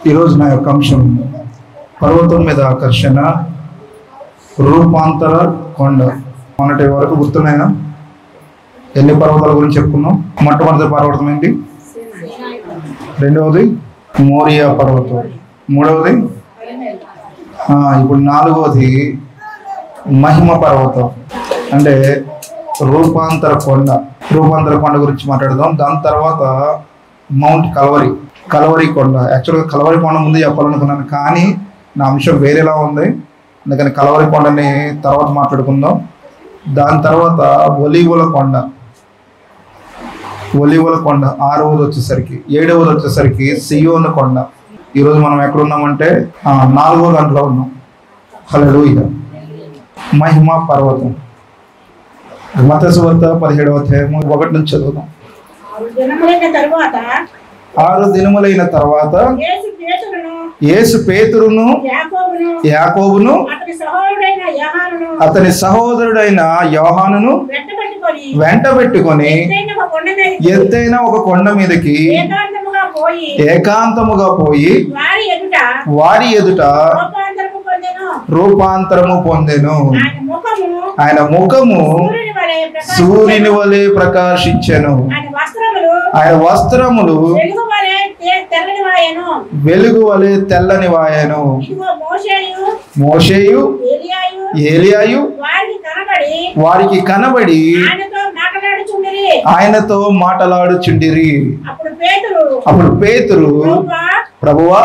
ఈరోజు నా యొక్క అంశం పర్వతం మీద ఆకర్షణ, రూపాంతర కొండ. మొన్నటి వరకు గుర్తున్నాయినా? ఎన్ని పర్వతాల గురించి చెప్పుకున్నాం? మొట్టమొదటి పర్వతం ఏంటి? రెండవది మోరియా పర్వతం, మూడవది ఇప్పుడు నాలుగవది మహిమ పర్వతం, అంటే రూపాంతర కొండ. రూపాంతర కొండ గురించి మాట్లాడదాం. దాని తర్వాత మౌంట్ కల్వరి కొండ. యాక్చువల్గా కల్వరి కొండ ముందు చెప్పాలనుకున్నాను, కానీ నా అంశం వేరేలా ఉంది, అందుకని కల్వరి కొండని తర్వాత మాట్లాడుకుందాం. దాని తర్వాత ఒలీవుల కొండ 6వది వచ్చేసరికి, 7వది వచ్చేసరికి సియోను కొండ. ఈరోజు మనం ఎక్కడున్నామంటే 4వ దాంట్లో ఉన్నాం. హల్లెలూయా. మహిమ పర్వతం. మత్తయి సువార్త 17వ అధ్యాయం 1 నుంచి చదువుదాం. 6 దినములైన తర్వాత యేసు పేతురును యాకోబును అతని సహోదరుడైన యోహానును వెంటబెట్టుకొని ఎత్తైన ఒక కొండ మీదకి ఏకాంతముగా పోయి వారి ఎదుట రూపాంతరము పొందెను. ఆయన ముఖము సూర్యుని వలె ప్రకాశించెను. ఆయన వస్త్రములు వెలుగు వలె తెల్లని వాయెను. మోషేయు ఏలియాయు వారికి కనబడి ఆయనతో మాటలాడుచుండిరి. అప్పుడు పేతురు, ప్రభువా,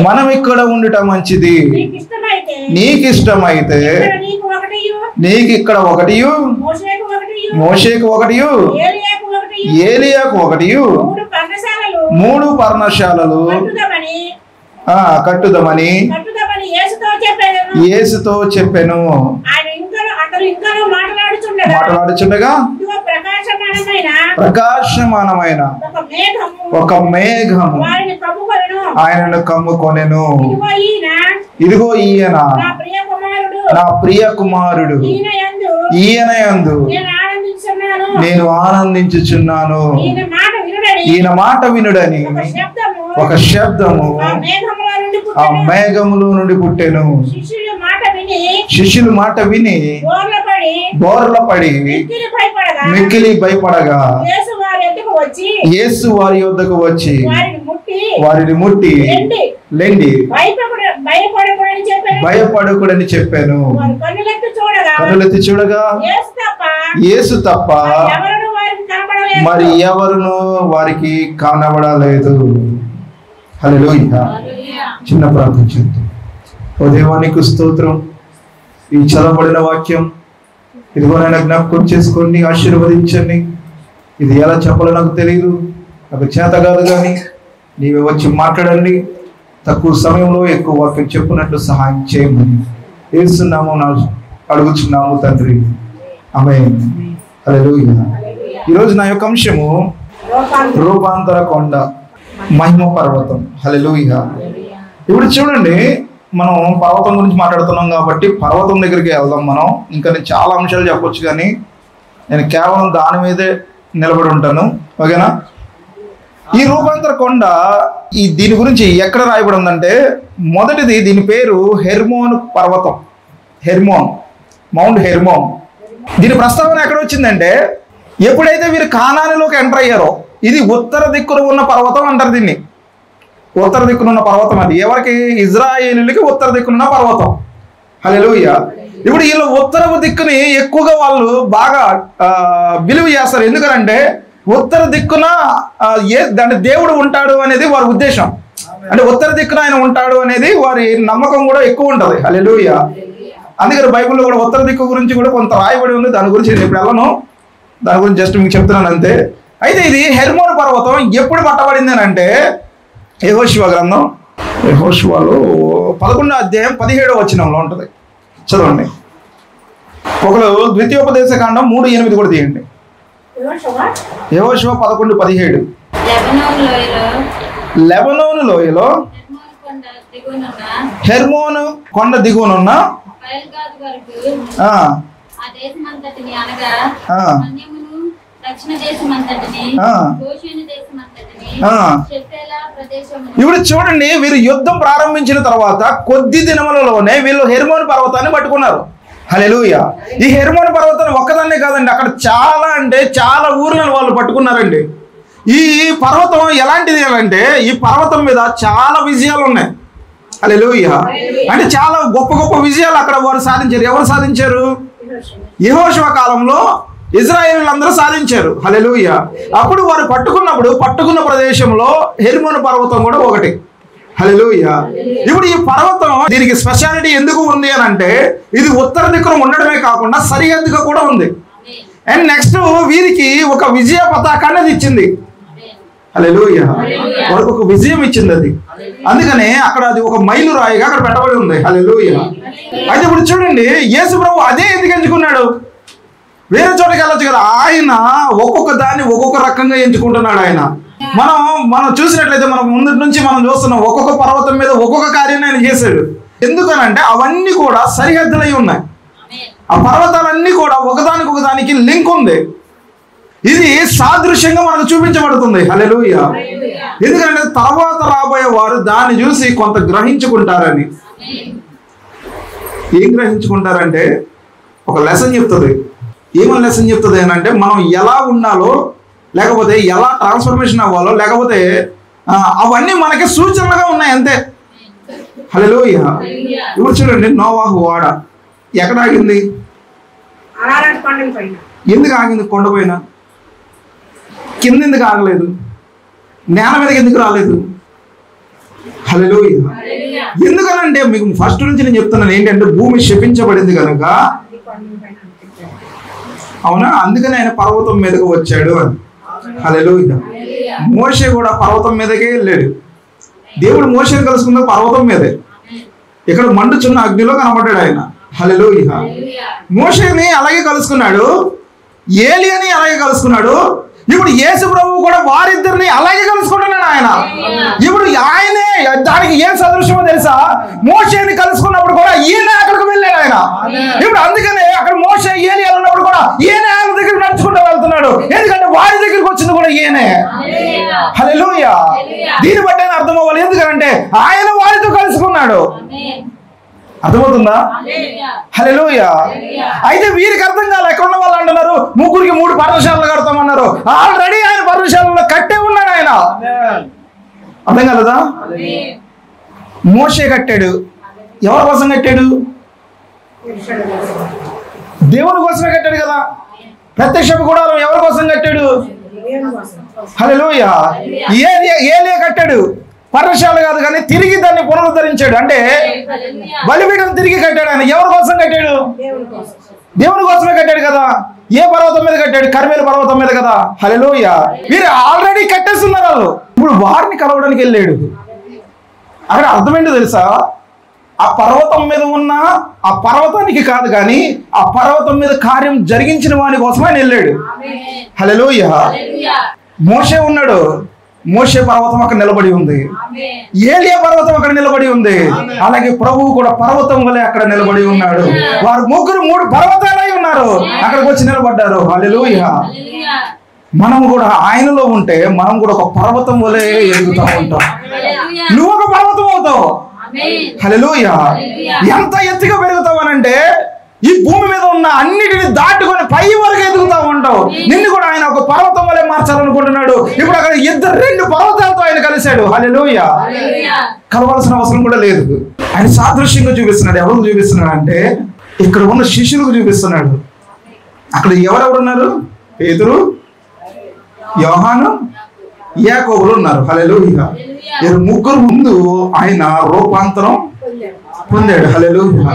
మనం ఇక్కడ ఉండుట మంచిది. నీకిష్టమైతే నీకు ఇక్కడ ఒకటియు, మోషేకు ఒకటియు, ఏలియాకు ఒకటియు 3 పర్ణశాలలు కట్టుదమని యేసుతో చెప్పెను. మాట్లాడుచుండగా ప్రకాశమానమైన ఒక మేఘము ఆయనను కమ్ముకొనెను. ఇదిగో ఈయన నా ప్రియ కుమారుడు, ఈయన యందు నేను ఆనందించుచున్నాను. ఈయన మాట వినుడని ఒక శబ్దము ఆ మేఘములో నుండి పుట్టెను. శిష్యులు మాట విని బోర్లపడి మిక్కిలి భయపడగా యేసు వారి యొద్దకు వచ్చి వారిని ముట్టి లెండి భయపడకూడని చెప్పాను. కన్నులెత్తి చూడగా యేసు తప్ప మరి ఎవరును వారికి కనబడలేదు. హల్లెలూయా. చిన్న ప్రార్థన చేద్దాం. ఓ దేవానికి స్తోత్రం. ఈ చదవబడిన వాక్యం ఇదిగోనైనా జ్ఞాపకం చేసుకోండి, ఆశీర్వదించండి. ఇది ఎలా చెప్పాలో నాకు తెలియదు, నాకు చేత కాదు, కానీ నీవే వచ్చి మాట్లాడండి. తక్కువ సమయంలో ఎక్కువ వాక్యం చెప్పున్నట్లు సహాయం చేయమని యేసునామమున అడుగుచున్నాము తండ్రి, ఆమేన్. హల్లెలూయా. ఈరోజు నా యొక్క అంశము రూపాంతర కొండ, మహిమ పర్వతం. హల్లెలూయా. ఇప్పుడు చూడండి, మనం పర్వతం గురించి మాట్లాడుతున్నాం కాబట్టి పర్వతం దగ్గరికి వెళ్దాం. మనం ఇంకా నేను చాలా అంశాలు చెప్పొచ్చు, కానీ నేను కేవలం దాని మీదే నిలబడి ఉంటాను. ఓకేనా? ఈ రూపాంతర కొండ దీని గురించి ఎక్కడ రాయబడి ఉందంటే, మొదటిది దీని పేరు హెర్మోన్ పర్వతం. Mount Hermon. దీని ప్రస్తావన ఎక్కడ వచ్చిందంటే, ఎప్పుడైతే వీరు కానానులోకి ఎంటర్ అయ్యారో, ఇది ఉత్తర దిక్కున ఉన్న పర్వతం అంటారు. దీన్ని ఉత్తర దిక్కునున్న పర్వతం. అది ఎవరికి? ఇజ్రాయేలులకి ఉత్తర దిక్కునున్న పర్వతం. హల్లెలూయా. ఇప్పుడు వీళ్ళు ఉత్తరపు దిక్కుని ఎక్కువగా వాళ్ళు బాగా విలువ చేస్తారు. ఎందుకంటే ఉత్తర దిక్కున దాని దేవుడు ఉంటాడు అనేది వారి ఉద్దేశం. అంటే ఉత్తర దిక్కున ఆయన ఉంటాడు అనేది వారి నమ్మకం కూడా ఎక్కువ ఉంటుంది. హల్లెలూయా. అందుకని బైబిల్లో కూడా ఉత్తర దిక్కు గురించి కూడా కొంత రాయబడి ఉంది. దాని గురించి నేను ఇప్పుడు వెళ్ళను, దాని గురించి జస్ట్ మీకు చెప్తున్నాను అంతే. అయితే ఇది హెర్మోన్ పర్వతం ఎప్పుడు పట్టబడింది అని అంటే, యెహోషువ గ్రంథం, యెహోషువలో 11వ అధ్యాయం 17వ వచనంలో ఉంటుంది. చదవండి. ఒకరు ద్వితీయోపదేశ కాండం 3:8 కూడా తీయండి. యెహోషువ 11:17. లెబనోను లోయలో హెర్మోను కొండ దిగువనున్న ఇప్పుడు చూడండి, వీరు యుద్ధం ప్రారంభించిన తర్వాత కొద్ది దినములలోనే వీళ్ళు హెర్మోన్ పర్వతాన్ని పట్టుకున్నారు. హల్లెలూయా. ఈ హెర్మోన్ పర్వతాన్ని ఒక్కదాన్నే కాదండి, అక్కడ చాలా అంటే చాలా ఊర్లను వాళ్ళు పట్టుకున్నారండి. ఈ పర్వతం ఎలాంటిది అంటే, ఈ పర్వతం మీద చాలా విజయాలు ఉన్నాయి. హల్లెలూయా. అంటే చాలా గొప్ప గొప్ప విజయాలు అక్కడ వారు సాధించారు. ఎవరు సాధించారు? యెహోషువ కాలంలో ఇశ్రాయేలీయులందరూ సాధించారు. హల్లెలూయా. అప్పుడు వారు పట్టుకున్న ప్రదేశంలో హెర్మోన్ పర్వతం కూడా ఒకటి. హల్లెలూయా. ఇప్పుడు ఈ పర్వతం దీనికి స్పెషాలిటీ ఎందుకు ఉంది అని అంటే, ఇది ఉత్తర దిక్కున ఉండడమే కాకుండా సరిహద్దుగా కూడా ఉంది. అండ్ నెక్స్ట్ వీరికి ఒక విజయ పతాకాన్ని అది ఇచ్చింది. హల్లెలూయా. వారికి ఒక విజయం ఇచ్చింది అది. అందుకనే అక్కడ అది ఒక మైలు రాయిగా అక్కడ పెట్టబడి ఉంది. హల్లెలూయా. అయితే ఇప్పుడు చూడండి, యేసు ప్రభు అదే ఎందుకు ఎంచుకున్నాడు? వేరే చోటకి వెళ్ళొచ్చు కదా. ఆయన ఒక్కొక్క దాన్ని ఒక్కొక్క రకంగా ఎంచుకుంటున్నాడు. ఆయన మనం చూసినట్లయితే మనం ముందు నుంచి మనం చూస్తున్నాం, ఒక్కొక్క పర్వతం మీద ఒక్కొక్క కార్యాన్ని ఆయన చేశాడు. ఎందుకనంటే అవన్నీ కూడా సరిహద్దులై ఉన్నాయి. ఆ పర్వతాలన్నీ కూడా ఒకదానికి లింక్ ఉంది. ఇది సాదృశ్యంగా మనకు చూపించబడుతుంది. హల్లెలూయా. ఎందుకంటే తర్వాత రాబోయే వారు దాన్ని చూసి కొంత గ్రహించుకుంటారని. ఏం గ్రహించుకుంటారంటే, ఒక లెసన్ చెప్తుంది. ఏమని లెసన్ చెప్తుంది అని అంటే, మనం ఎలా ఉండాలో, లేకపోతే ఎలా ట్రాన్స్ఫర్మేషన్ అవ్వాలో, లేకపోతే అవన్నీ మనకి సూచనలుగా ఉన్నాయి అంతే. హల్లెలూయా. ఇప్పుడు చూడండి, నోవాహు ఓడ ఎక్కడ ఆగింది? ఎందుకు ఆగింది? కొండపైన. కింద ఎందుకు ఆగలేదు? నేల మీదకి ఎందుకు రాలేదు? హల్లెలూయా. ఎందుకనంటే మీకు ఫస్ట్ నుంచి నేను చెప్తున్నాను ఏంటంటే, భూమి శపించబడింది కనుక, అవునా, అందుకని ఆయన పర్వతం మీదకి వచ్చాడు అని. హల్లెలూయా. మోషే కూడా పర్వతం మీదకే వెళ్ళాడు. దేవుడు మోషేని కలుసుకున్న పర్వతం మీదే. ఇక్కడ మండుచున్న అగ్నిలో కనబడ్డాడు ఆయన. హల్లెలూయా. మోషేని అలాగే కలుసుకున్నాడు, ఏలియాని అలాగే కలుసుకున్నాడు. ఇప్పుడు యేసు ప్రభువు కూడా వారిద్దరిని అలాగే కలుసుకుంటున్నాడు ఆయన. ఇప్పుడు ఆయనే దానికి ఏం సదృశ్యమో తెలుసా? మోషేని కలుసుకున్నప్పుడు కూడా ఈయన అక్కడికి వెళ్ళాడు ఆయన. ఇప్పుడు అందుకనే అక్కడ మోషే ఏలియాలు ఉన్నప్పుడు కూడా ఈయన ఆయన దగ్గరికి నడుచుకుంటూ వెళ్తున్నాడు. ఎందుకంటే వారి దగ్గరికి వచ్చింది కూడా ఈయనే. హల్లెలూయా. దీన్ని బట్టి ఆయన అర్థం అవ్వాలి. ఎందుకంటే ఆయన వారితో కలుసుకున్నాడు. అర్థమవుతుందా? హల్లెలూయా. అయితే వీరికి అర్థం కాదు. ఎక్కడ ఉన్న వాళ్ళు అంటున్నారు, ముగ్గురికి 3 పర్ణశాలలు కడతామన్నారు. ఆల్రెడీ ఆయన పర్ణశాలలో కట్టే ఉన్నాడు ఆయన. అర్థం కాలేదా? మోషే కట్టాడు. ఎవరి కోసం కట్టాడు? దేవుని కోసమే కట్టాడు కదా. ప్రత్యక్ష గుడారం ఎవరి కోసం కట్టాడు? హల్లెలూయా. ఏలియా కట్టాడు. పర్ణశాల కాదు కానీ తిరిగి దాన్ని పునరుద్ధరించాడు. అంటే బలిపీఠం తిరిగి కట్టాడు ఆయన. ఎవరి కోసం కట్టాడు? దేవుని కోసమే కట్టాడు కదా. ఏ పర్వతం మీద కట్టాడు? కర్మేలు పర్వతం మీద కదా. హల్లెలూయా. వీరు ఆల్రెడీ కట్టేస్తున్నారు వాళ్ళు. ఇప్పుడు వారిని కలవడానికి వెళ్ళాడు. అక్కడ అర్థమేంటో తెలుసా? ఆ పర్వతం మీద ఉన్న ఆ పర్వతానికి కాదు కానీ ఆ పర్వతం మీద కార్యం జరిగించిన వాని కోసం ఆయన వెళ్ళాడు. హల్లెలూయా. మోషే ఉన్నాడు. మోషే పర్వతం అక్కడ నిలబడి ఉంది. ఏలియా పర్వతం అక్కడ నిలబడి ఉంది. అలాగే ప్రభువు కూడా పర్వతం వలె అక్కడ నిలబడి ఉన్నాడు. వారు ముగ్గురు 3 పర్వతాలై ఉన్నారు, అక్కడికి వచ్చి నిలబడ్డారు. హల్లెలూయా. మనం కూడా ఆయనలో ఉంటే మనం కూడా ఒక పర్వతం వలె ఎదుగుతూ ఉంటాం. నువ్వు ఒక పర్వతం అవుతావు. హల్లెలూయా. ఎంత ఎత్తుగా పెరుగుతావు అనంటే, ఈ భూమి మీద ఉన్న అన్నిటిని దాటుకొని పై వరకు ఎదుగుతా ఉంటావు. నిన్ను కూడా ఆయన ఒక పర్వతం వలె మార్చాలనుకుంటున్నాడు. ఇప్పుడు అక్కడ 2 పర్వతాలతో ఆయన కలిశాడు. హల్లెలూయా. కలవాల్సిన అవసరం కూడా లేదు. ఆయన సాదృశ్యంగా చూపిస్తున్నాడు. ఎవరికి చూపిస్తున్నాడు అంటే, ఇక్కడ ఉన్న శిష్యులకు చూపిస్తున్నాడు. అక్కడ ఎవరెవరున్నారు? పేతురు, యోహాను, యాకోబులు ఉన్నారు. హల్లెలూయా. వీరు ముగ్గురు ముందు ఆయన రూపాంతరం పొందాడు. హల్లెలూయా.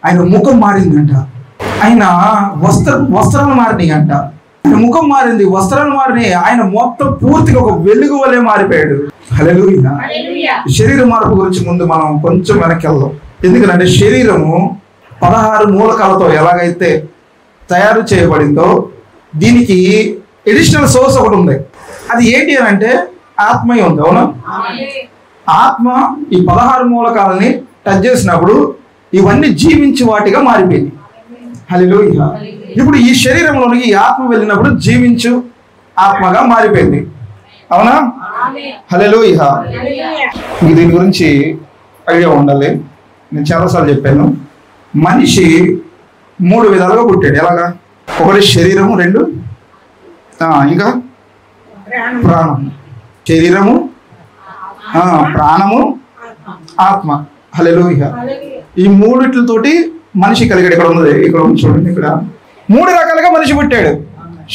ఆయన ముఖం మారిందంట. ఆయన వస్త్రాలు మారినాయి అంట. ఆయన ముఖం మారింది, వస్త్రాలు మారినాయి. ఆయన మొత్తం పూర్తిగా ఒక వెలుగు వలె మారిపోయాడు. హల్లెలూయా. శరీర మార్పు గురించి ముందు మనం కొంచెం వెనక్కి వెళ్దాం. ఎందుకంటే శరీరము 16 మూలకాలతో ఎలాగైతే తయారు చేయబడిందో, దీనికి ఎడిషనల్ సోర్స్ ఒకటి ఉంది. అది ఏంటి అని అంటే ఆత్మీయ ఉంది. అవునా? ఆత్మ ఈ 16 మూలకాలని టచ్ చేసినప్పుడు ఇవన్నీ జీవించి వాటిగా మారిపోయింది. హల్లెలూయా. ఇప్పుడు ఈ శరీరంలోనికి ఈ ఆత్మ వెళ్ళినప్పుడు జీవించు ఆత్మగా మారిపోయింది. అవునా? హల్లెలూయా. దీని గురించి ఐడియా ఉండాలి. నేను చాలాసార్లు చెప్పాను, మనిషి 3 విధాలుగా పుట్టాడు. ఎలాగా? ఒకటి శరీరము, 2 ఇంకా ప్రాణం. శరీరము, ప్రాణము, ఆత్మ. హల్లెలూయా. ఈ 3 మనిషి కలిగాడు. ఇక్కడ ఉన్నది, ఇక్కడ ఉంది చూడండి. ఇక్కడ 3 రకాలుగా మనిషి పుట్టాడు.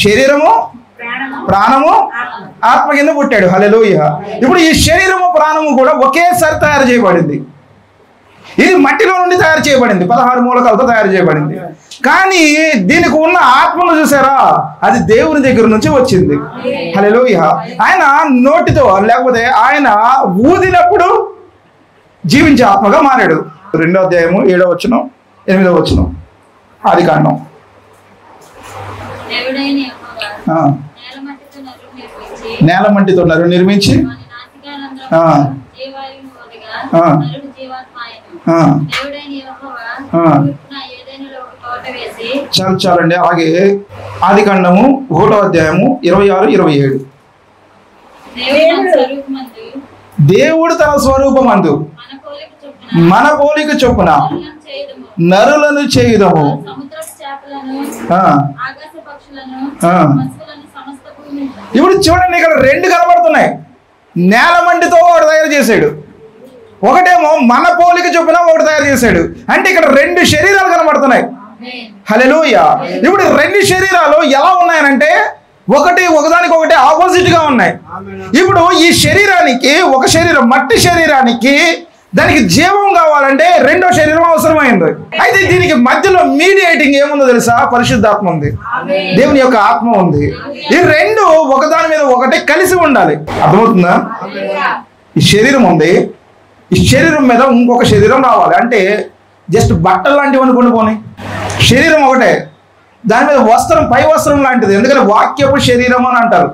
శరీరము, ప్రాణము, ఆత్మ కింద పుట్టాడు. హల్లెలూయా. ఇప్పుడు ఈ శరీరము, ప్రాణము కూడా ఒకేసారి తయారు చేయబడింది. ఇది మట్టిలో నుండి తయారు చేయబడింది, 16 మూలకాలతో తయారు చేయబడింది. కానీ దీనికి ఉన్న ఆత్మను చూసారా, అది దేవుని దగ్గర నుంచి వచ్చింది. హల్లెలూయా. ఆయన నోటితో, లేకపోతే ఆయన ఊదినప్పుడు జీవించే ఆత్మగా మారాడు. 2వ అధ్యాయము 7వ వచనం 8వ వచనం ఆదికాండం. నేల మట్టితో నరుడు నిర్మించి చాలండి. అలాగే ఆదికాండము 1వ అధ్యాయము 26, 27. దేవుడు తన స్వరూపమందు మన పోలిక చొప్పున నరులను చేయుదము. ఇప్పుడు చూడండి, ఇక్కడ 2 కనబడుతున్నాయి. నేల మంటితో ఒకటి తయారు చేశాడు, ఒకటేమో మన పోలిక చొప్పున ఒకటి తయారు చేశాడు. అంటే ఇక్కడ 2 శరీరాలు కనబడుతున్నాయి. హల్లెలూయా. ఇప్పుడు 2 శరీరాలు ఎలా ఉన్నాయనంటే ఒకదానికి ఒకటి ఆపోజిట్ గా ఉన్నాయి. ఇప్పుడు ఈ శరీరానికి, ఒక శరీరం, మట్టి శరీరానికి దానికి జీవం కావాలంటే 2వ శరీరం అవసరమైంది. అయితే దీనికి మధ్యలో మీడియేటింగ్ ఏముందో తెలుసా? పరిశుద్ధాత్మ ఉంది, దేవుని యొక్క ఆత్మ ఉంది. ఈ 2 ఒకదాని మీద ఒకటి కలిసి ఉండాలి. అర్థమవుతుందా? ఈ శరీరం ఉంది, ఈ శరీరం మీద ఇంకొక శరీరం రావాలి. అంటే జస్ట్ బట్టలు లాంటివి అనుకోండి. పోనీ శరీరం ఒకటే, దాని మీద వస్త్రం, పై వస్త్రం లాంటిది. ఎందుకంటే వాక్యపు శరీరం అని అంటారు,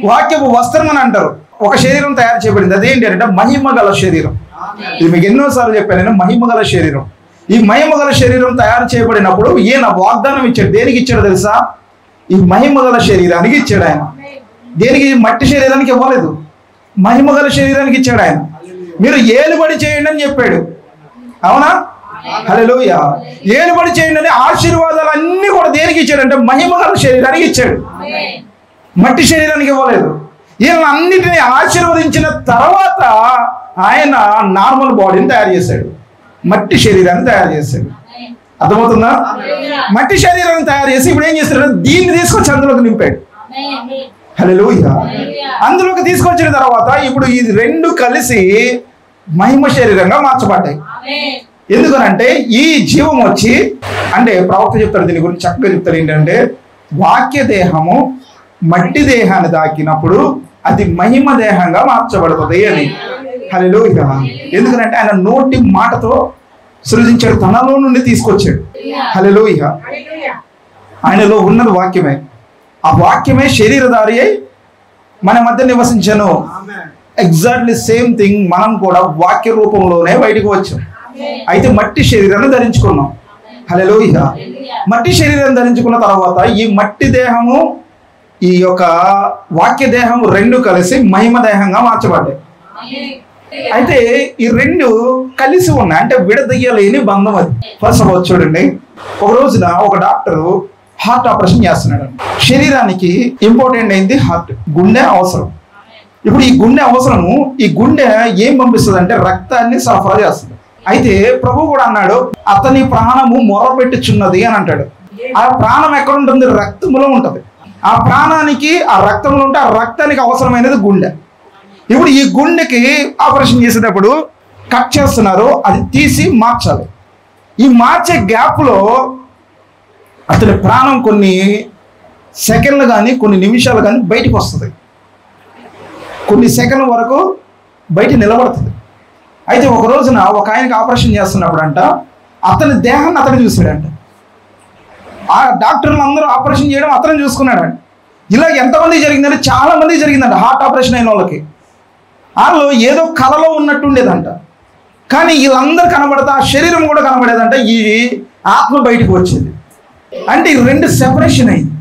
వాక్యపు వస్త్రం అని అంటారు. ఒక శరీరం తయారు చేయబడింది. అదేంటి అంటే మహిమ గల శరీరం. ఇది మీకు ఎన్నోసార్లు చెప్పాను నేను, మహిమ గల శరీరం. ఈ మహిమ గల శరీరం తయారు చేయబడినప్పుడు ఈయన వాగ్దానం ఇచ్చాడు. దేనికి ఇచ్చాడు తెలుసా? ఈ మహిమ గల శరీరానికి ఇచ్చాడు ఆయన. దేనికి? మట్టి శరీరానికి ఇవ్వలేదు, మహిమ గల శరీరానికి ఇచ్చాడు ఆయన. మీరు ఏలుబడి చేయండి అని చెప్పాడు. అవునా? హల్లెలూయా. ఏలుబడి చేయండి అని ఆశీర్వాదాలు అన్ని కూడా దేనికి ఇచ్చాడంటే మహిమ గల శరీరానికి ఇచ్చాడు, మట్టి శరీరానికి ఇవ్వలేదు. ఈయన అన్నిటినీ ఆశీర్వదించిన తర్వాత ఆయన నార్మల్ బాడీని తయారు చేశాడు, మట్టి శరీరాన్ని తయారు చేశాడు. అర్థమవుతుందా? మట్టి శరీరాన్ని తయారు చేసి ఇప్పుడు ఏం చేస్తాడు? దీన్ని తీసుకొచ్చి అందులోకి నింపాడు. హల్లెలూయా. అందులోకి తీసుకొచ్చిన తర్వాత ఇప్పుడు ఈ 2 కలిసి మహిమ శరీరంగా మార్చబడ్డాయి. ఎందుకనంటే ఈ జీవం వచ్చి, అంటే ప్రవక్త చెప్తాడు దీని గురించి చక్కగా చెప్తాడు. ఏంటంటే వాక్య దేహము మట్టి దేహాన్ని తాకినప్పుడు అది మహిమ దేహంగా మార్చబడుతుంది అని. హల్లెలూయా. ఎందుకంటే ఆయన నోటి మాటతో సృజించాడు, తనలో నుండి తీసుకొచ్చాడు. హల్లెలూయా. ఆయనలో ఉన్నది వాక్యమే, ఆ వాక్యమే శరీరధారి అయి మన మధ్య నివసించను. ఎగ్జాక్ట్లీ సేమ్ థింగ్ మనం కూడా వాక్య రూపంలోనే బయటకు వచ్చాం. అయితే మట్టి శరీరాన్ని ధరించుకున్నాం. హల్లెలూయా. మట్టి శరీరాన్ని ధరించుకున్న తర్వాత ఈ మట్టి దేహము, ఈ యొక్క వాక్య దేహము 2 కలిసి మహిమ దేహంగా మార్చబడ్డాయి. అయితే ఈ 2 కలిసి ఉన్నాయి, అంటే విడదీయలేని బంధం అది. ఫస్ట్ ఆఫ్ ఆల్ చూడండి, ఒక రోజున ఒక డాక్టరు హార్ట్ ఆపరేషన్ చేస్తున్నాడు. శరీరానికి ఇంపార్టెంట్ అయింది హార్ట్, గుండె అవసరం. ఇప్పుడు ఈ గుండె అవసరము, ఈ గుండె ఏం పంపిస్తుంది అంటే రక్తాన్ని సరఫరా చేస్తుంది. అయితే ప్రభు కూడా అన్నాడు, అతని ప్రాణము మొరపెట్టుచున్నది అని అంటాడు. ఆ ప్రాణం ఎక్కడ ఉంటుంది? రక్తములో ఉంటుంది. ఆ ప్రాణానికి, ఆ రక్తంలో ఉంటే, ఆ రక్తానికి అవసరమైనది గుండె. ఇప్పుడు ఈ గుండెకి ఆపరేషన్ చేసేటప్పుడు కట్ చేస్తున్నారు, అది తీసి మార్చాలి. ఈ మార్చే గ్యాప్లో అతని ప్రాణం కొన్ని సెకండ్లు కానీ కొన్ని నిమిషాలు కానీ బయటకు వస్తుంది, కొన్ని సెకండ్ల వరకు బయట నిలబడుతుంది. అయితే ఒక రోజున ఒక ఆయనకి ఆపరేషన్ చేస్తున్నప్పుడు అంట అతని దేహాన్ని అతను చూసాడంట. ఆ డాక్టర్లు అందరూ ఆపరేషన్ చేయడం అతను చూసుకున్నాడంట. ఇలా ఎంతమంది జరిగిందంటే చాలా మంది జరిగిందంట. హార్ట్ ఆపరేషన్ అయిన వాళ్ళకి వాళ్ళు ఏదో కలలో ఉన్నట్టు ఉండేదంట. కానీ వీళ్ళందరూ కనబడతా, ఆ శరీరం కూడా కనబడేదంట, ఈ ఆత్మ బయటకు వచ్చేది. అంటే ఈ రెండు సెపరేషన్ అయింది.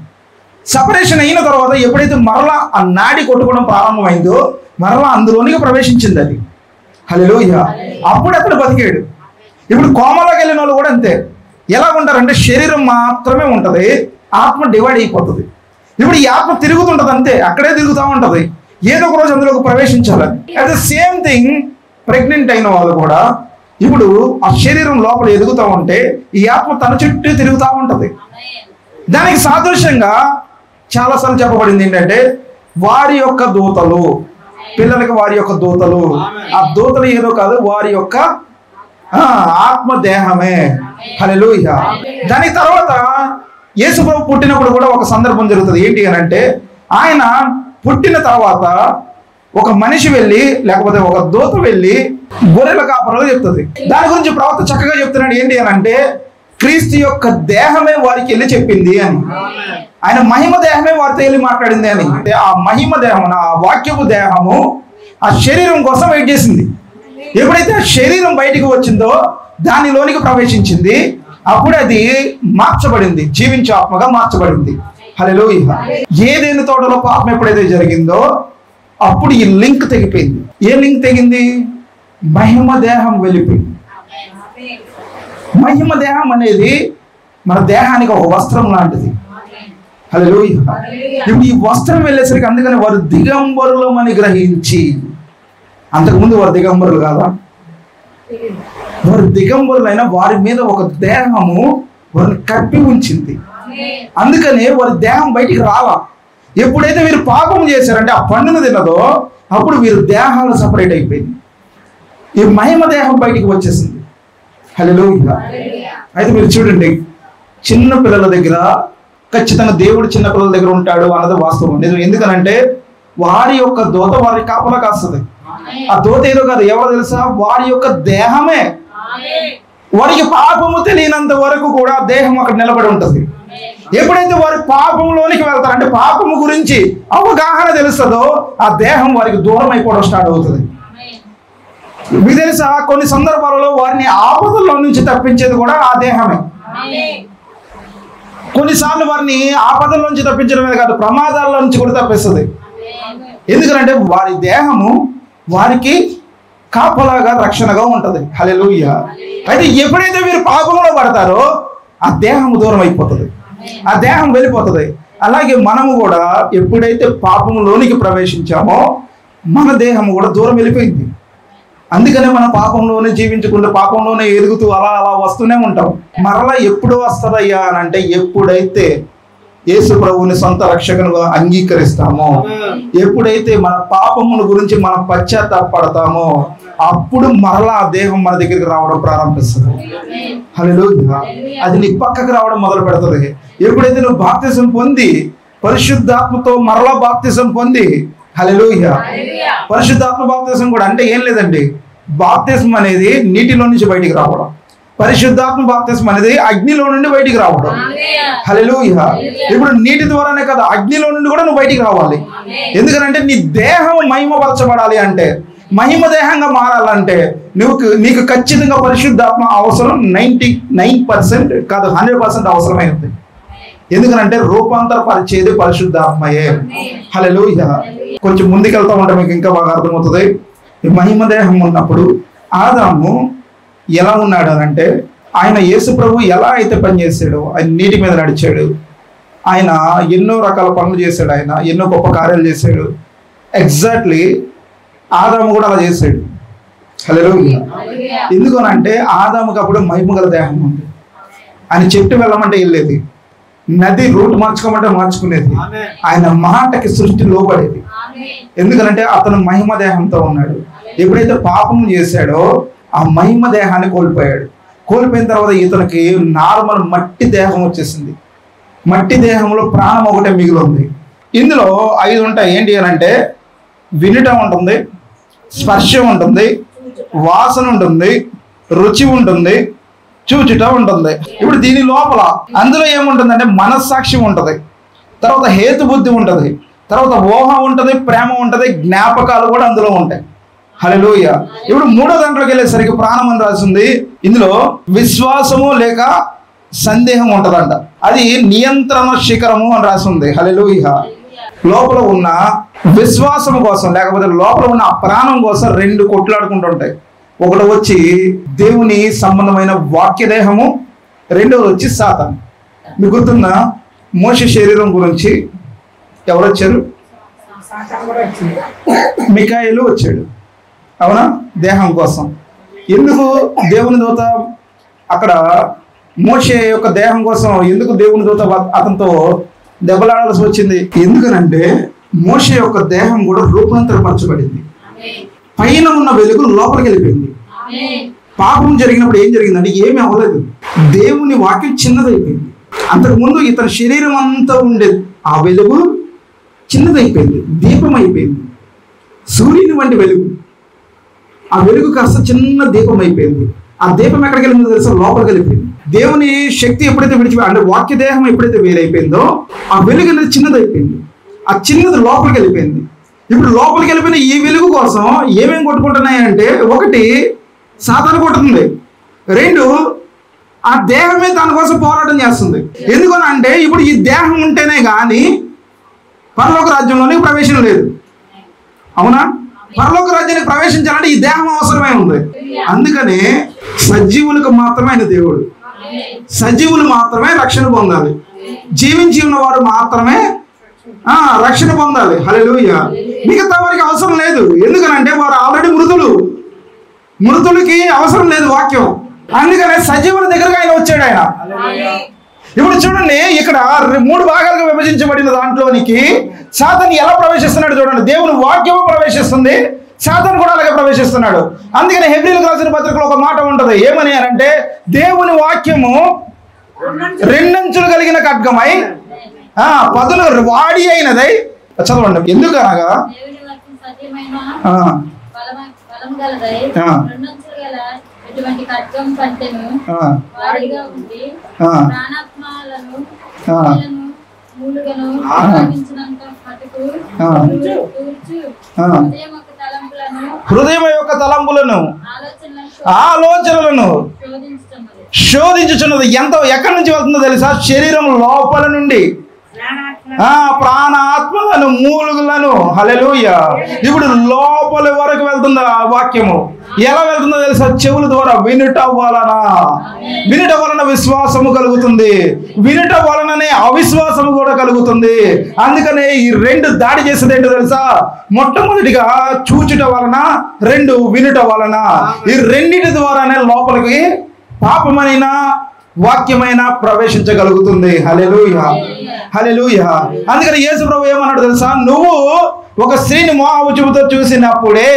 సెపరేషన్ అయిన తర్వాత ఎప్పుడైతే మరలా ఆ నాడి కొట్టుకోవడం ప్రారంభమైందో మరలా అందులోనికి ప్రవేశించింది అది. హల్లెలూయా. అప్పుడు అతడు బతికాడు. ఇప్పుడు కోమలోకి వెళ్ళిన వాళ్ళు కూడా అంతే. ఎలా ఉంటారంటే శరీరం మాత్రమే ఉంటుంది, ఆత్మ డివైడ్ అయిపోతుంది. ఇప్పుడు ఈ ఆత్మ తిరుగుతుంటుంది అంతే, అక్కడే తిరుగుతూ ఉంటుంది. ఏదో ఒక రోజు అందులోకి ప్రవేశించాలని. At the same thing pregnant అయిన వాళ్ళు కూడా ఇప్పుడు ఆ శరీరం లోపల ఎదుగుతూ ఉంటే ఈ ఆత్మ తన చుట్టూ తిరుగుతూ ఉంటుంది. దానికి సాదృశ్యంగా చాలాసార్లు చెప్పబడింది ఏంటంటే వారి యొక్క దూతలు, పిల్లలకి వారి యొక్క దూతలు, ఆ దూతలు ఏదో కాదు, వారి యొక్క ఆత్మ దేహమే. హల్లెలూయా. దాని తర్వాత యేసు ప్రభు పుట్టినప్పుడు కూడా ఒక సందర్భం జరుగుతుంది. ఏంటి అని అంటే ఆయన పుట్టిన తర్వాత ఒక మనిషి వెళ్ళి లేకపోతే ఒక దూత వెళ్ళి గొర్రెల కాపరులు చెప్తుంది. దాని గురించి ప్రవక్త చక్కగా చెప్తున్నాడు. ఏంటి అని అంటే క్రీస్తు యొక్క దేహమే వారికి వెళ్ళి చెప్పింది అని. ఆయన మహిమ దేహమే వారితో వెళ్ళి మాట్లాడింది అని. ఆ మహిమ దేహం, ఆ వాక్యపు దేహము ఆ శరీరం కోసం వెయిట్ చేసింది. ఎప్పుడైతే ఆ శరీరం బయటికి వచ్చిందో దానిలోనికి ప్రవేశించింది, అప్పుడు అది మార్చబడింది, జీవించే ఆత్మగా మార్చబడింది. హల్లెలూయా. ఏదైనా తోటలో పాపం ఎప్పుడైతే జరిగిందో అప్పుడు ఈ లింక్ తెగిపోయింది. ఏ లింక్ తెగింది? మహిమ దేహం వెళ్ళిపోయింది. మహిమ దేహం అనేది మన దేహానికి ఒక వస్త్రం లాంటిది. హల్లెలూయా. ఇప్పుడు ఈ వస్త్రం వెళ్ళేసరికి అందుకని వారు దిగంబరులమని గ్రహించి, అంతకుముందు వారు దిగంబరులు కాదా? వారు దిగంబరులైన వారి మీద ఒక దేహము వారిని కప్పి ఉంచింది. అందుకనే వారి దేహం బయటికి రాలా. ఎప్పుడైతే వీరు పాపం చేశారంటే ఆ పండును తిన్నదో అప్పుడు వీరు దేహాలు సపరేట్ అయిపోయింది. ఈ మహిమ దేహం బయటికి వచ్చేసింది. హల్లెలూయా. అయితే మీరు చూడండి, చిన్న పిల్లల దగ్గర ఖచ్చితంగా దేవుడు చిన్న పిల్లల దగ్గర ఉంటాడు అన్నది వాస్తవం. ఎందుకనంటే వారి యొక్క దూత వారి కాపలా కాస్తుంది. ఆ దూత ఏదో కాదు, ఎవరు తెలుసా? వారి యొక్క దేహమే. వారికి పాపము తెలియనంత వరకు కూడా దేహం అక్కడ నిలబడి ఉంటుంది. ఎప్పుడైతే వారి పాపంలోనికి వెళ్తారు, అంటే పాపము గురించి అవగాహన తెలుస్తుందో ఆ దేహం వారికి దూరం అయిపోవడం స్టార్ట్ అవుతుంది. మీకు తెలుసా, కొన్ని సందర్భాలలో వారిని ఆపదల్లో నుంచి తప్పించేది కూడా ఆ దేహమే. కొన్నిసార్లు వారిని ఆపదల నుంచి తప్పించడమే కాదు, ప్రమాదాల నుంచి కూడా తప్పిస్తుంది. ఎందుకంటే వారి దేహము వారికి కాపలాగా రక్షణగా ఉంటుంది. హల్లెలూయా. అయితే ఎప్పుడైతే వీరు పాపంలో పడతారో ఆ దేహం దూరం అయిపోతుంది, ఆ దేహం వెళ్ళిపోతుంది. అలాగే మనము కూడా ఎప్పుడైతే పాపంలోనికి ప్రవేశించామో మన దేహం కూడా దూరం వెళ్ళిపోయింది. అందుకనే మనం పాపంలోనే జీవించకుండా పాపంలోనే ఎదుగుతూ అలా అలా వస్తూనే ఉంటాం. మరలా ఎప్పుడు వస్తుందయ్యా అని అంటే ఎప్పుడైతే యేసు ప్రభువుని సొంత రక్షకునిగా అంగీకరిస్తామో, ఎప్పుడైతే మన పాపముల గురించి మనం పశ్చాత్తాపడతామో అప్పుడు మరలా ఆ దేహం మన దగ్గరికి రావడం ప్రారంభిస్తుంది. హల్లెలూయా. అది నీ పక్కకు రావడం మొదలు పెడుతుంది. ఎప్పుడైతే నువ్వు బాప్తిసం పొంది పరిశుద్ధాత్మతో మరలా బాప్తిసం పొంది, హల్లెలూయా. పరిశుద్ధాత్మ బాప్తిసం కూడా అంటే ఏం లేదండి, బాప్తిసం అనేది నీటిలో నుంచి బయటికి రావడం, పరిశుద్ధాత్మ బాప్తిసం అనేది అగ్నిలో నుండి బయటికి రావడం. హల్లెలూయా. ఇప్పుడు నీటి ద్వారానే కదా, అగ్నిలో నుండి కూడా నువ్వు బయటికి రావాలి. ఎందుకంటే నీ దేహం మహిమపరచబడాలి అంటే, మహిమ దేహంగా మారాలంటే నీకు ఖచ్చితంగా పరిశుద్ధాత్మ అవసరం. 99% కాదు 100% అవసరమైనది. ఎందుకంటే రూపాంతరపరిచేది పరిశుద్ధాత్మయే. హల్లెలూయా. కొంచెం ముందుకెళ్తా ఉంటే మీకు ఇంకా బాగా అర్థమవుతుంది. ఈ మహిమ దేహం ఉన్నప్పుడు ఆదాము ఎలా ఉన్నాడు అని అంటే, ఆయన యేసు ప్రభు ఎలా అయితే పనిచేసాడో, ఆయన నీటి మీద నడిచాడు, ఆయన ఎన్నో రకాల పనులు చేశాడు, ఆయన ఎన్నో గొప్ప కార్యాలు చేశాడు. ఎగ్జాక్ట్లీ ఆదాము కూడా అలా చేశాడు. హల్లెలూయా. ఎందుకనంటే ఆదాముకి అప్పుడు మహిమ గల దేహం ఉంది. ఆయన చెట్టు వెళ్ళమంటే వెళ్ళేది, నది రూట్ మార్చుకోమంటే మార్చుకునేది, ఆయన మాటకి సృష్టి లోబడేది. ఎందుకంటే అతను మహిమ దేహంతో ఉన్నాడు. ఎప్పుడైతే పాపం చేశాడో ఆ మహిమ దేహాన్ని కోల్పోయాడు. కోల్పోయిన తర్వాత ఇతనికి నార్మల్ మట్టి దేహం వచ్చేసింది. మట్టి దేహంలో ప్రాణం ఒకటే మిగిలి ఉంది. ఇందులో 5 ఉంటాయి. ఏంటి అని అంటే వినటం ఉంటుంది, స్పర్శ ఉంటుంది, వాసన ఉంటుంది, రుచి ఉంటుంది, చూచుట ఉంటుంది. ఇప్పుడు దీని లోపల అందులో ఏముంటుందంటే మనస్సాక్షి ఉంటుంది, తర్వాత హేతుబుద్ధి ఉంటుంది, తర్వాత ఊహ ఉంటుంది, ప్రేమ ఉంటుంది, జ్ఞాపకాలు కూడా అందులో ఉంటాయి. హల్లెలూయా. ఇప్పుడు 3వ దాంట్లోకి వెళ్ళేసరికి ప్రాణం అని రాసింది. ఇందులో విశ్వాసము లేక సందేహం ఉంటదంట. అది నియంత్రణ శిఖరము అని రాసింది. హల్లెలూయా. లోపల ఉన్న విశ్వాసం కోసం, లేకపోతే లోపల ఉన్న ప్రాణం కోసం రెండు కొట్లాడుకుంటుంటాయి. ఒకటి వచ్చి దేవుని సంబంధమైన వాక్యదేహము, రెండోది వచ్చి సాతాను. మీకు గుర్తున్న మోషే శరీరం గురించి ఎవరు వచ్చారు? మికాయేలు వచ్చాడు, అవునా? దేహం కోసం. ఎందుకు దేవుని దూత అక్కడ మోషే యొక్క దేహం కోసం ఎందుకు దేవుని దూత అతనితో దెబ్బలాడాల్సి వచ్చింది? ఎందుకనంటే మోషే యొక్క దేహం కూడా రూపాంతరపరచబడింది. పైన ఉన్న వెలుగు లోపలికి వెళ్ళిపోయింది. పాపం జరిగినప్పుడు ఏం జరిగిందంటే ఏమీ అవ్వలేదు. దేవుని వాక్యం చిన్నదైపోయింది. అంతకుముందు ఇతని శరీరం అంతా ఉండేది, ఆ వెలుగు చిన్నదైపోయింది, దీపం అయిపోయింది. సూర్యుని వంటి వెలుగు, ఆ వెలుగు కాస్త చిన్న దీపం అయిపోయింది. ఆ దీపం ఎక్కడికి వెళ్ళిందో తెలుసా? లోపలికి వెళ్ళిపోయింది. దేవుని శక్తి ఎప్పుడైతే అంటే వాక్య దేహం ఎప్పుడైతే వేరైపోయిందో ఆ వెలుగు అనేది చిన్నదైపోయింది. ఆ చిన్నది లోపలికి వెళ్ళిపోయింది. ఇప్పుడు లోపలికి వెళ్ళిపోయిన ఈ వెలుగు కోసం ఏమేమి కొట్టుకుంటున్నాయి అంటే, ఒకటి సాతాను కొట్టుతుంది, రెండు ఆ దేహమే దానికోసం పోరాటం చేస్తుంది. ఎందుకని అంటే ఇప్పుడు ఈ దేహం ఉంటేనే కానీ పరలోక రాజ్యంలోనికి ప్రవేశం లేదు, అవునా? పరలోక రాజ్యానికి ప్రవేశించాలంటే ఈ దేహం అవసరమై ఉంది. అందుకనే సజీవులకు మాత్రమే ఆయన దేవుడు, సజీవులు మాత్రమే రక్షణ పొందాలి, జీవించి ఉన్నవారు మాత్రమే రక్షణ పొందాలి. హల్లెలూయా. మిగతా వారికి అవసరం లేదు. ఎందుకనంటే వారు ఆల్రెడీ మృతులకి అవసరం లేదు వాక్యం. అందుకనే సజీవుల దగ్గరగా ఆయన వచ్చాడు. ఆయన ఇప్పుడు చూడండి, ఇక్కడ 3 భాగాలుగా విభజించబడిన దాంట్లోనికి సాతాను ఎలా ప్రవేశిస్తున్నాడు చూడండి. దేవుని వాక్యము ప్రవేశిస్తుంది, సాతాను కూడా అలాగే ప్రవేశిస్తున్నాడు. అందుకని హెబ్రీయులకు రాసిన పత్రికలో ఒక మాట ఉంటది, ఏమని అంటే దేవుని వాక్యము రెండంచులు కలిగిన ఖడ్గమై పదును వాడి అయినదై. చదవండి. ఎందుకనగా హృదయం యొక్క తలంపులను ఆలోచనలను శోధించుచున్నది. ఎక్కడి నుంచి వెళ్తుందో తెలుసా? శరీరం లోపల నుండి ప్రాణాత్మలను మూలుగులను. హల్లెలూయా. ఇప్పుడు లోపల వరకు వెళ్తుంది ఆ వాక్యము. ఎలా వెళ్తుందో తెలుసా? చెవుల ద్వారా వినుట వలన విశ్వాసము కలుగుతుంది, వినుట వలననే అవిశ్వాసము కూడా కలుగుతుంది. అందుకనే ఈ రెండు దాడి చేసేది ఏంటో తెలుసా? మొట్టమొదటిగా చూచుట వలన, రెండు వినుట వలన. ఈ రెండింటి ద్వారానే లోపలికి పాపమైన వాక్యమైన ప్రవేశించగలుగుతుంది. హల్లెలూయా, హల్లెలూయా. అందుకని యేసు ప్రభు ఏమన్నాడు తెలుసా? నువ్వు ఒక స్త్రీని మోహపు చూపుతో చూసినప్పుడే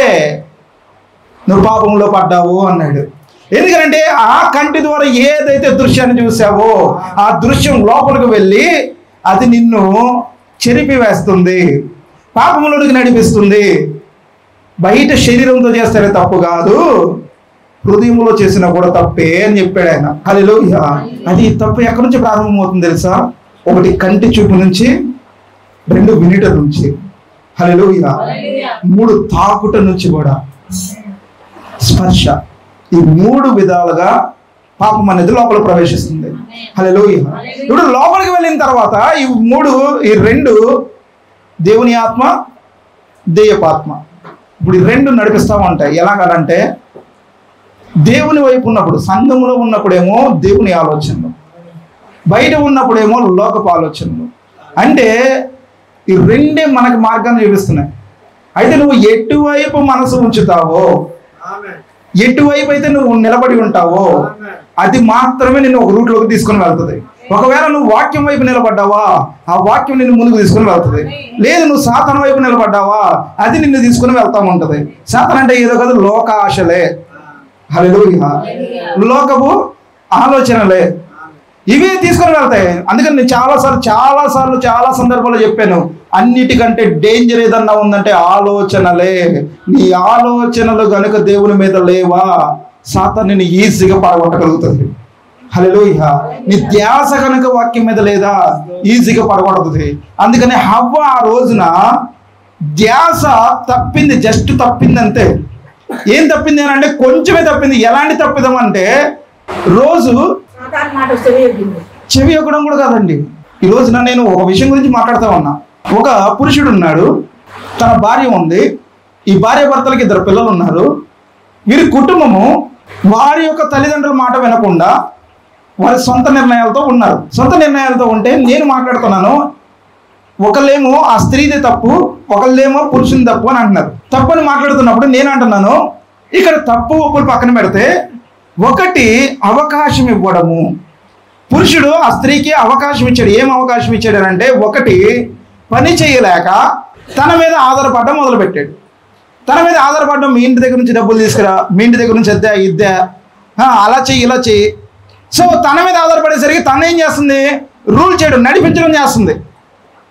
నువ్వు పాపంలో పడ్డావు అన్నాడు. ఎందుకంటే ఆ కంటి ద్వారా ఏదైతే దృశ్యాన్ని చూసావో ఆ దృశ్యం లోపలికి వెళ్ళి అది నిన్ను చెరిపి వేస్తుంది, పాపంలోనికి నడిపిస్తుంది. బయట శరీరంతో చేస్తే తప్పు కాదు, హృదయంలో చేసినా కూడా తప్పే అని చెప్పాడు ఆయన. హల్లెలూయా. అది తప్పు ఎక్కడి నుంచి ప్రారంభమవుతుంది తెలుసా? ఒకటి కంటి చూపు నుంచి, రెండు వినుట నుంచి, హల్లెలూయా, మూడు తాకుట నుంచి కూడా, స్పర్శ. ఈ మూడు విధాలుగా పాపం అనేది లోపల ప్రవేశిస్తుంది. హల్లెలూయా. ఇప్పుడు లోపలికి వెళ్ళిన తర్వాత ఈ రెండు దేవుని ఆత్మ, దెయ్యపాత్మ, ఇప్పుడు ఈ రెండు నడిపిస్తూ ఉంటాయి. ఎలాగంటే దేవుని వైపు ఉన్నప్పుడు, సంఘంలో ఉన్నప్పుడేమో దేవుని ఆలోచనలు, బయట ఉన్నప్పుడేమో లోకపు ఆలోచనలు. అంటే ఈ రెండే మనకు మార్గాన్ని చూపిస్తున్నాయి. అయితే నువ్వు ఎటువైపు మనసు ఉంచుతావో, ఎటువైపు అయితే నువ్వు నిలబడి ఉంటావో అది మాత్రమే నిన్ను ఒక రూట్లోకి తీసుకొని వెళ్తుంది. ఒకవేళ నువ్వు వాక్యం వైపు నిలబడ్డావా ఆ వాక్యం నిన్ను ముందుకు తీసుకొని వెళ్తుంది. లేదు నువ్వు సాతాను వైపు నిలబడ్డావా అది నిన్ను తీసుకొని వెళ్తా ఉంటది. సాతాను అంటే ఏదో కదా, లోక ఆశలే, హల్లెలూయా, లోకపు ఆలోచనలే, ఇవే తీసుకొని వెళ్తాయి. అందుకని నేను చాలా సందర్భాల్లో చెప్పాను, అన్నిటికంటే డేంజర్ ఏదన్నా ఉందంటే ఆలోచనలే. నీ ఆలోచనలు గనుక దేవుని మీద లేవా సాతాను నిన్ను ఈజీగా పడగొట్టగలుగుతుంది. హల్లెలూయా. నీ ధ్యాస కనుక వాక్యం మీద లేదా ఈజీగా పడగొడుతుంది. అందుకని హవ్వ ఆ రోజున ధ్యాస తప్పింది, జస్ట్ తప్పింది అంతే. ఏం తప్పింది అని అంటే కొంచెమే తప్పింది. ఎలాంటి తప్పిదం అంటే రోజు చెవి ఎక్కడం కూడా కాదండి. ఈ రోజున నేను ఒక విషయం గురించి మాట్లాడుతూ ఉన్నా. ఒక పురుషుడు ఉన్నాడు, తన భార్య ఉంది, ఈ భార్య భర్తలకి 2 పిల్లలు ఉన్నారు. వీరి కుటుంబము వారి యొక్క తల్లిదండ్రుల మాట వినకుండా వారి సొంత నిర్ణయాలతో ఉన్నారు. సొంత నిర్ణయాలతో ఉంటే నేను మాట్లాడుతున్నాను, ఒకళ్ళేమో ఆ స్త్రీదే తప్పు, ఒకళ్ళేమో పురుషుని తప్పు అని అంటున్నారు. తప్పు అని మాట్లాడుతున్నప్పుడు నేను అంటున్నాను, ఇక్కడ తప్పు ఒప్పులు పక్కన పెడితే ఒకటి అవకాశం ఇవ్వడము. పురుషుడు ఆ స్త్రీకి అవకాశం ఇచ్చాడు. ఏం అవకాశం ఇచ్చాడు అంటే, ఒకటి పని చేయలేక తన మీద ఆధారపడడం మొదలుపెట్టాడు. తన మీద ఆధారపడడం, మీ ఇంటి దగ్గర నుంచి డబ్బులు తీసుకురా, మీ ఇంటి దగ్గర నుంచి ఇద్దా, అలా చెయ్యి ఇలా చెయ్యి. సో తన మీద ఆధారపడేసరికి తను ఏం చేస్తుంది, రూల్ చేయడం, నడిపించడం చేస్తుంది.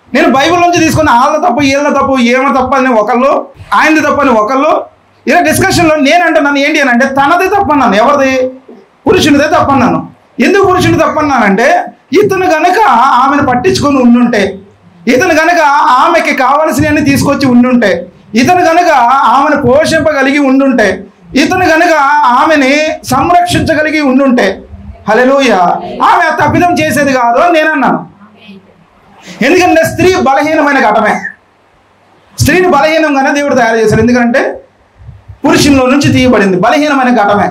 నేను బైబిల్ నుంచి తీసుకున్న వాళ్ళ తప్పు వీళ్ళ తప్పు ఏమో తప్పు అని ఒకళ్ళు, ఆయనది తప్పు అని ఒకళ్ళు, ఇలా డిస్కషన్లో నేను అంటున్నాను ఏంటి అని అంటే, తనదే తప్పన్నాను. ఎవరిది? పురుషునిదే తప్పన్నాను. ఎందుకు పురుషుని తప్పన్నానంటే, ఇతను కనుక ఆమెను పట్టించుకొని ఉండుంటే, ఇతను కనుక ఆమెకి కావాల్సినవన్నీ తీసుకొచ్చి ఉండుంటే, ఇతను కనుక ఆమెను పోషింపగలిగి ఉండుంటే, ఇతను కనుక ఆమెని సంరక్షించగలిగి ఉండుంటే, హల్లెలూయా, ఆమె తప్పిదం చేసేది కాదు అని నేను అన్నాను. ఎందుకంటే స్త్రీ బలహీనమైన ఘటమే. స్త్రీని బలహీనంగానే దేవుడు తయారు చేశాడు. ఎందుకంటే పురుషుల్లో నుంచి తీయబడింది, బలహీనమైన ఘటమే.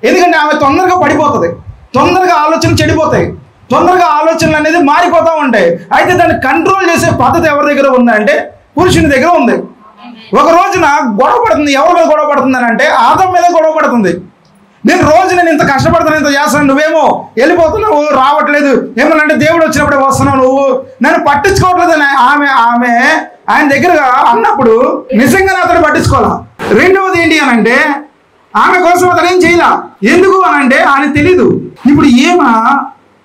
ఎందుకంటే ఆమె తొందరగా పడిపోతుంది, తొందరగా ఆలోచనలు చెడిపోతాయి, తొందరగా ఆలోచనలు అనేది మారిపోతూ ఉంటాయి. అయితే దాన్ని కంట్రోల్ చేసే పద్ధతి ఎవరి దగ్గర ఉందంటే పురుషుని దగ్గర ఉంది. ఒక రోజున గొడవ పడుతుంది. ఎవరి మీద గొడవ పడుతుంది అని అంటే ఆదం మీద గొడవ పడుతుంది. నేను ఇంత కష్టపడుతాను, ఇంత చేస్తాను, నువ్వేమో వెళ్ళిపోతున్నావు, రావట్లేదు, ఏమనంటే దేవుడు వచ్చినప్పుడే వస్తున్నావు, నువ్వు నన్ను పట్టించుకోవట్లేదు అని ఆమె ఆయన దగ్గరగా అన్నప్పుడు నిజంగానే అతను పట్టించుకోవాలా. రెండవది ఏంటి అని అంటే, ఆమె కోసం అతను ఏం చేయాల. ఎందుకు అని అంటే ఆయన తెలీదు. ఇప్పుడు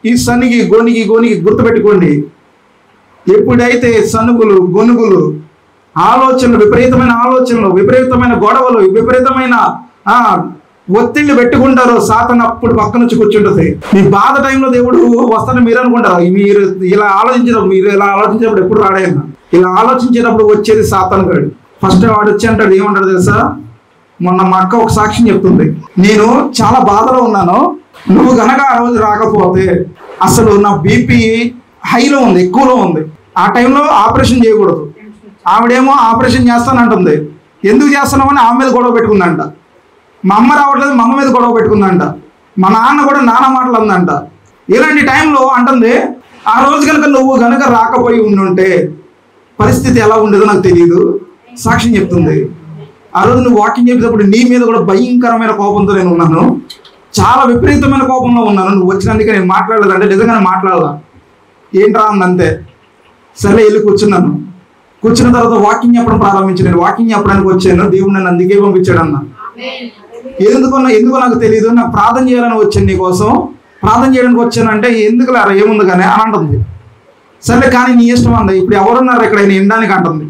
ఈ సన్నిగి గొనిగి గుర్తుపెట్టుకోండి, ఎప్పుడైతే సనుగులు గొనుగులు ఆలోచనలు, విపరీతమైన గొడవలు, విపరీతమైన ఒత్తిళ్లు పెట్టుకుంటారో సాతాను అప్పుడు పక్క నుంచి కూర్చుంటుంది. మీ బాధ టైంలో దేవుడు వస్తాను మీరు అనుకుంటారు. మీరు ఇలా ఆలోచించేటప్పుడు ఎప్పుడు రాడైనా, ఇలా ఆలోచించేటప్పుడు వచ్చేది సాతాను గాడు. ఫస్ట్ వాడు వచ్చి అంటాడు, ఏమంటాడు తెలుసా? మొన్న మా అక్క ఒక సాక్ష్యం చెప్తుంది, నేను చాలా బాధలో ఉన్నాను, నువ్వు గనక ఆ రోజు రాకపోతే అసలు నా బీపీ హైలో ఉంది, ఎక్కువలో ఉంది. ఆ టైంలో ఆపరేషన్ చేయకూడదు. ఆవిడేమో ఆపరేషన్ చేస్తానంటుంది. ఎందుకు చేస్తున్నామని ఆమె మీద గొడవ పెట్టుకుందంట. మా అమ్మ రావట్లేదు, మా అమ్మ మీద గొడవ పెట్టుకుందంట. మా నాన్న కూడా నాన్న మాటలు అందంట. ఇలాంటి టైంలో అంటుంది, ఆ రోజు కనుక నువ్వు గనక రాకపోయి ఉండుంటే పరిస్థితి ఎలా ఉండేదో నాకు తెలియదు. సాక్ష్యం చెప్తుంది, ఆ రోజు నువ్వు వాకింగ్ చేసేటప్పుడు నీ మీద కూడా భయంకరమైన కోపంతో నేను ఉన్నాను, చాలా విపరీతమైన కోపంలో ఉన్నాను. నువ్వు వచ్చినందుకే నేను మాట్లాడలేదు అంటే నిజంగానే మాట్లాడదా ఏంట్రా అందంతే. సరే వెళ్ళి కూర్చున్నాను. కూర్చున్న తర్వాత వాకింగ్ చెప్పడం ప్రారంభించాను. నేను వాకింగ్ చెప్పడానికి వచ్చాను, దేవుడు నన్ను అందుకే పంపించాడు అన్న. ఎందుకో నాకు తెలియదు, నాకు ప్రార్థన చేయాలని వచ్చాను, నీకోసం ప్రార్థన చేయడానికి వచ్చాను అంటే ఎందుకు లేరా ఏముంది కానీ అని అంటుంది. సరే కానీ నీ ఇష్టం అంది. ఇప్పుడు ఎవరున్నారు ఇక్కడ వినడానికి అంటుంది.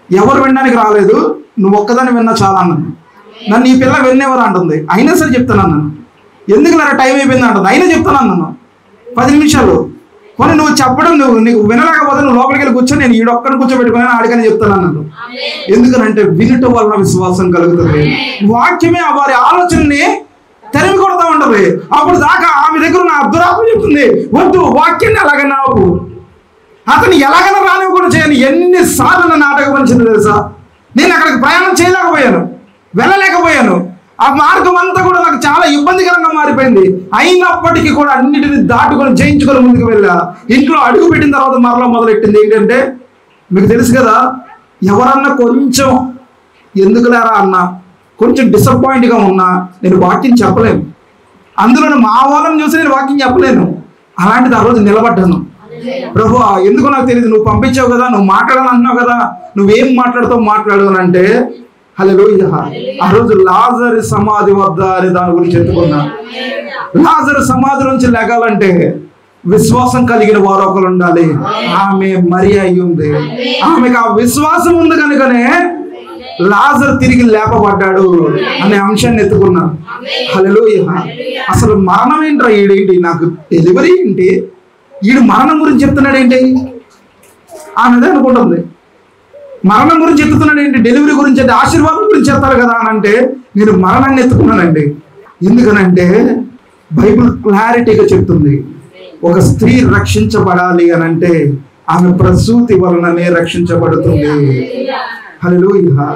ఎవరు వినడానికి రాలేదు, నువ్వు ఒక్కదాన్ని విన్నా చాలా అన్నాను. నన్ను ఈ పిల్ల వినేవారు అంటుంది. అయినా సరే చెప్తాను అన్నాను. ఎందుకు లేరా టైం అయిపోయింది అంటుంది. అయినా చెప్తాను అన్నాను. 10 నిమిషాలు కొన్ని నువ్వు చెప్పడం, నీకు వినలేకపోతే నువ్వు లోపలికి వెళ్ళి కూర్చొని నేను ఈడొక్కడిని కూర్చోబెట్టుకుని ఆడికని చెప్తాను అన్నాను. ఎందుకనంటే వినటం వలన విశ్వాసం కలుగుతుంది. వాక్యమే వారి ఆలోచనని తరిమి కొడతా ఉంటుంది. అప్పుడు దాకా ఆమె దగ్గర ఉన్న అర్ధరాత్మ చెప్తుంది, వద్దు వాక్యాన్ని ఎలాగైనా ఆపు, అతను ఎలాగైనా రానివ్వకుండా చేయను. ఎన్నిసార్లు నాటకం వచ్చింది తెలుసా? నేను అక్కడికి ప్రయాణం చేయలేకపోయాను, వెళ్ళలేకపోయాను. ఆ మార్గం అంతా కూడా నాకు చాలా ఇబ్బందికరంగా మారిపోయింది. అయినప్పటికీ కూడా అన్నిటిని దాటుకొని జయించుకొని ముందుకు వెళ్ళా. ఇంట్లో అడుగు పెట్టిన తర్వాత మరలా మొదలెట్టింది ఏంటంటే, మీకు తెలుసు కదా, ఎవరన్నా కొంచెం ఎందుకు లేరా అన్నా, కొంచెం డిసప్పాయింట్గా ఉన్నా నేను వాక్యం చెప్పలేను. అందులో మా వాళ్ళని చూసి నేను వాక్యం చెప్పలేను. అలాంటిది ఆ రోజు నిలబడ్డాను. ప్రభు ఎందుకు నాకు తెలియదు, నువ్వు పంపించావు కదా, నువ్వు మాట్లాడాలంటున్నావు కదా, నువ్వేం మాట్లాడుతావు మాట్లాడు అని అంటే, హల్లెలూయా. ఆ రోజు లాజరు సమాధి వద్ద అనే దాని గురించి ఎత్తుకున్నా. లాజరు సమాధి నుంచి లెగాలంటే విశ్వాసం కలిగిన వారు ఒకరు ఉండాలి. ఆమె మరి అయి ఉంది. ఆమెకు ఆ విశ్వాసం ఉంది కనుకనే లాజరు తిరిగి లేపబడ్డాడు అనే అంశాన్ని ఎత్తుకున్నా. హల్లెలూయా. అసలు మరణం ఏంట్రా, ఈడేంటి, నాకు డెలివరీ ఏంటి, ఈడు మరణం గురించి చెప్తున్నాడు ఏంటి అన్నదే అనుకుంటుంది. మరణం గురించి ఎత్తుతున్నాడు ఏంటి, డెలివరీ గురించి అంటే ఆశీర్వాదం గురించి చెప్తారు కదా అని అంటే నేను మరణాన్ని ఎత్తుకున్నానండి. ఎందుకనంటే బైబిల్ క్లారిటీగా చెప్తుంది, ఒక స్త్రీ రక్షించబడాలి అని అంటే ఆమె ప్రసూతి వలననే రక్షించబడుతుంది. హల్లెలూయా.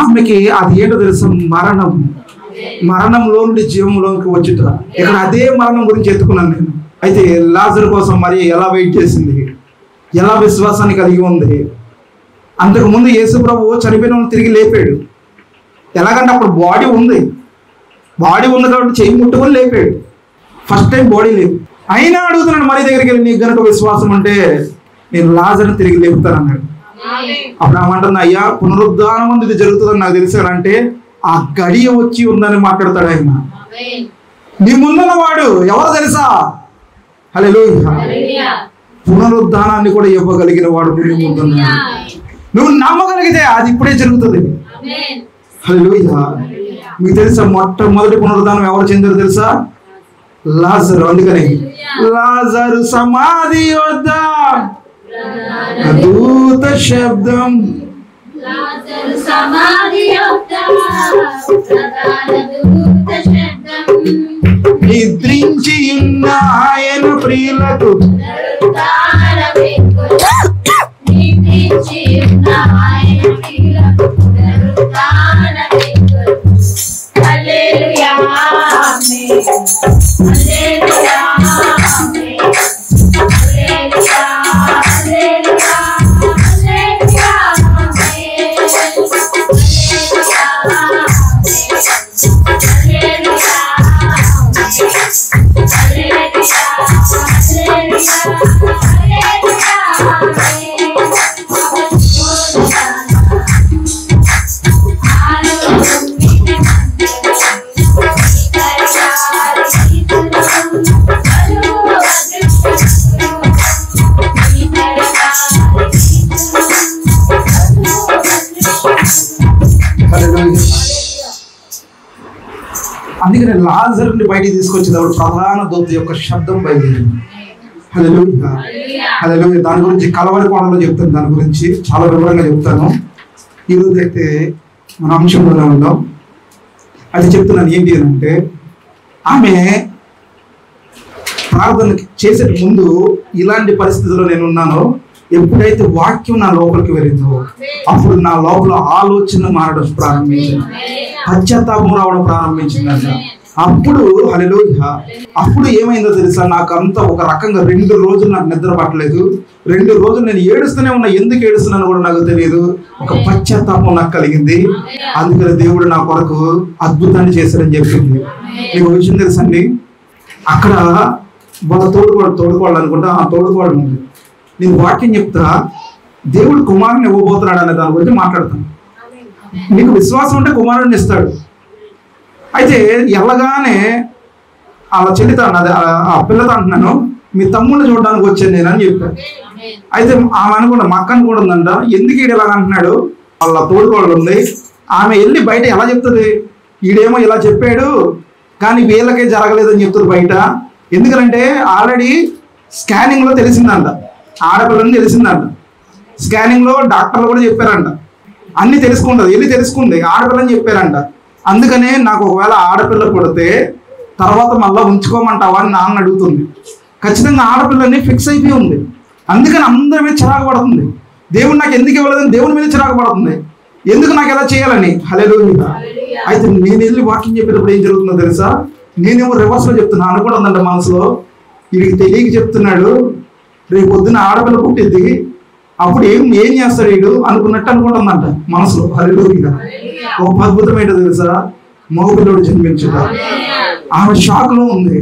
ఆమెకి అది ఏంటో తెలుసు, మరణంలో నుండి జీవంలోకి వచ్చుట. ఇక్కడ అదే మరణం గురించి ఎత్తుకున్నాను నేను. అయితే లాజరు కోసం మరి ఎలా వెయిట్ చేసింది, ఎలా విశ్వాసాన్ని కలిగి ఉంది. అంతకుముందు యేసు ప్రభువు చనిపోయిన వాళ్ళని తిరిగి లేపాడు. ఎలాగంటే అప్పుడు బాడీ ఉంది కాబట్టి చెయ్యి ముట్టుకొని లేపాడు. ఫస్ట్ టైం బాడీ లేదు. అయినా అడుగుతున్నాడు మరి దగ్గరికి వెళ్ళి, నీకు గనక విశ్వాసం అంటే నేను లాజరుని తిరిగి లేపుతాను అన్నాడు. అప్పుడు ఏమంటుంది, అయ్యా పునరుద్ధానం ఉంది, ఇది జరుగుతుందని నాకు తెలిసానంటే ఆ గడియ వచ్చి ఉందని మాట్లాడతాడు ఆయన. నీ ముందున్న వాడు ఎవరు తెలుసా? హల్లెలూయా. పునరుద్ధానాన్ని కూడా ఇవ్వగలిగిన వాడు నీ ముందున్నాడు. నువ్వు నమ్మగలిగితే అది ఇప్పుడే జరుగుతుంది. హల్లెలూయా. మీకు తెలుసా మొట్టమొదటి పునరుద్ధానం ఎవరు చెందారు తెలుసా? లాజరు. అందుకని లాజరు సమాధి వద్ద దూత శబ్దం, నిద్రించి ఉన్న ఆయన ప్రియులకు అందుకని లాజరుని బయటికి తీసుకొచ్చేటప్పుడు ప్రధాన దూత యొక్క శబ్దం బయలుదేరింది. హల్లెలూయా. హల్లెలూయా. దాని గురించి కలవరి కోణంలో చెప్తాను, దాని గురించి చాలా వివరంగా చెప్తాను. ఈరోజు అయితే మన అంశంలోనే ఉందాం. అది చెప్తున్నాను ఏంటి అని అంటే, ఆమె ప్రార్థన చేసే ముందు ఇలాంటి పరిస్థితుల్లో నేను ఉన్నానో, ఎప్పుడైతే వాక్యం నా లోపలికి వెళ్ళిందో అప్పుడు నా లోపల ఆలోచన మారడం ప్రారంభించింది, పశ్చాత్తాపం రావడం ప్రారంభించిందంట. అప్పుడు హల్లెలూయా. అప్పుడు ఏమైందో తెలుసా, నాకు అంతా ఒక రకంగా 2 రోజులు నాకు నిద్ర పట్టలేదు. 2 రోజులు నేను ఏడుస్తూనే ఉన్నా. ఎందుకు ఏడుస్తున్నాను కూడా నాకు తెలియదు. ఒక పశ్చాత్తాపం నాకు కలిగింది. అందుకని దేవుడు నా కొరకు అద్భుతాన్ని చేశారని చెప్పింది. మీకు ఒక విషయం తెలుసండి, అక్కడ వాళ్ళ తోడుకోవాలి అనుకుంటా, ఆ తోడుకోవడం ఉంది. నేను వాక్యం చెప్తా, దేవుడు కుమారుని ఇవ్వబోతున్నాడు అనే దాని గురించి మాట్లాడతాను. నీకు విశ్వాసం ఉంటే కుమారుడిని ఇస్తాడు. అయితే ఎలాగానే అలా చెల్లితో అన్నది, ఆ పిల్లతో అంటున్నాను, మీ తమ్ముడిని చూడడానికి వచ్చాను నేను అని చెప్పాను. అయితే ఆమె అనుకుంటా, మా అక్క అనుకుంటుందంట, ఎందుకు ఈడు ఇలాగ అంటున్నాడు, వాళ్ళ తోడుకోవడం ఉంది. ఆమె వెళ్ళి బయట ఎలా చెప్తుంది, ఈడేమో ఇలా చెప్పాడు కానీ వీళ్ళకే జరగలేదని చెప్తుంది బయట. ఎందుకంటే ఆల్రెడీ స్కానింగ్లో తెలిసిందంట, ఆడపిల్లని తెలిసిందంట. స్కానింగ్లో డాక్టర్లు కూడా చెప్పారంట, అన్ని తెలుసుకుంటుంది. వెళ్ళి తెలుసుకుంది, ఆడపిల్లని చెప్పారంట. అందుకనే నాకు ఒకవేళ ఆడపిల్ల పుడితే తర్వాత మళ్ళీ ఉంచుకోమంటావా అని నాన్న అడుగుతుంది. ఖచ్చితంగా ఆడపిల్లని ఫిక్స్ అయిపోయి ఉంది. అందుకని అందరి మీద చిరాకు పడుతుంది. దేవుడు నాకు ఎందుకు ఇవ్వలేదని దేవుని మీద చిరాకు పడుతుంది, ఎందుకు నాకు ఎలా చేయాలని. హల్లెలూయా. అయితే నేను వెళ్ళి వాకింగ్ చెప్పేటప్పుడు ఏం జరుగుతుందో తెలుసా, నేనేమో రివర్స్లో చెప్తున్నా అనుకుంటుందంట మనసులో, వీడికి తెలియక చెప్తున్నాడు, రేపు పొద్దున ఆడపిల్ల పుట్టిద్ది, అప్పుడు ఏం చేస్తాడు వీడు అనుకున్నట్టు అనుకుంటుందంట మనసులో. హల్లెలూయా. ఒక అద్భుతం ఏంటో తెలుసా, మగపిల్లోడు జన్మించుట. ఆమె షాక్ లో ఉంది.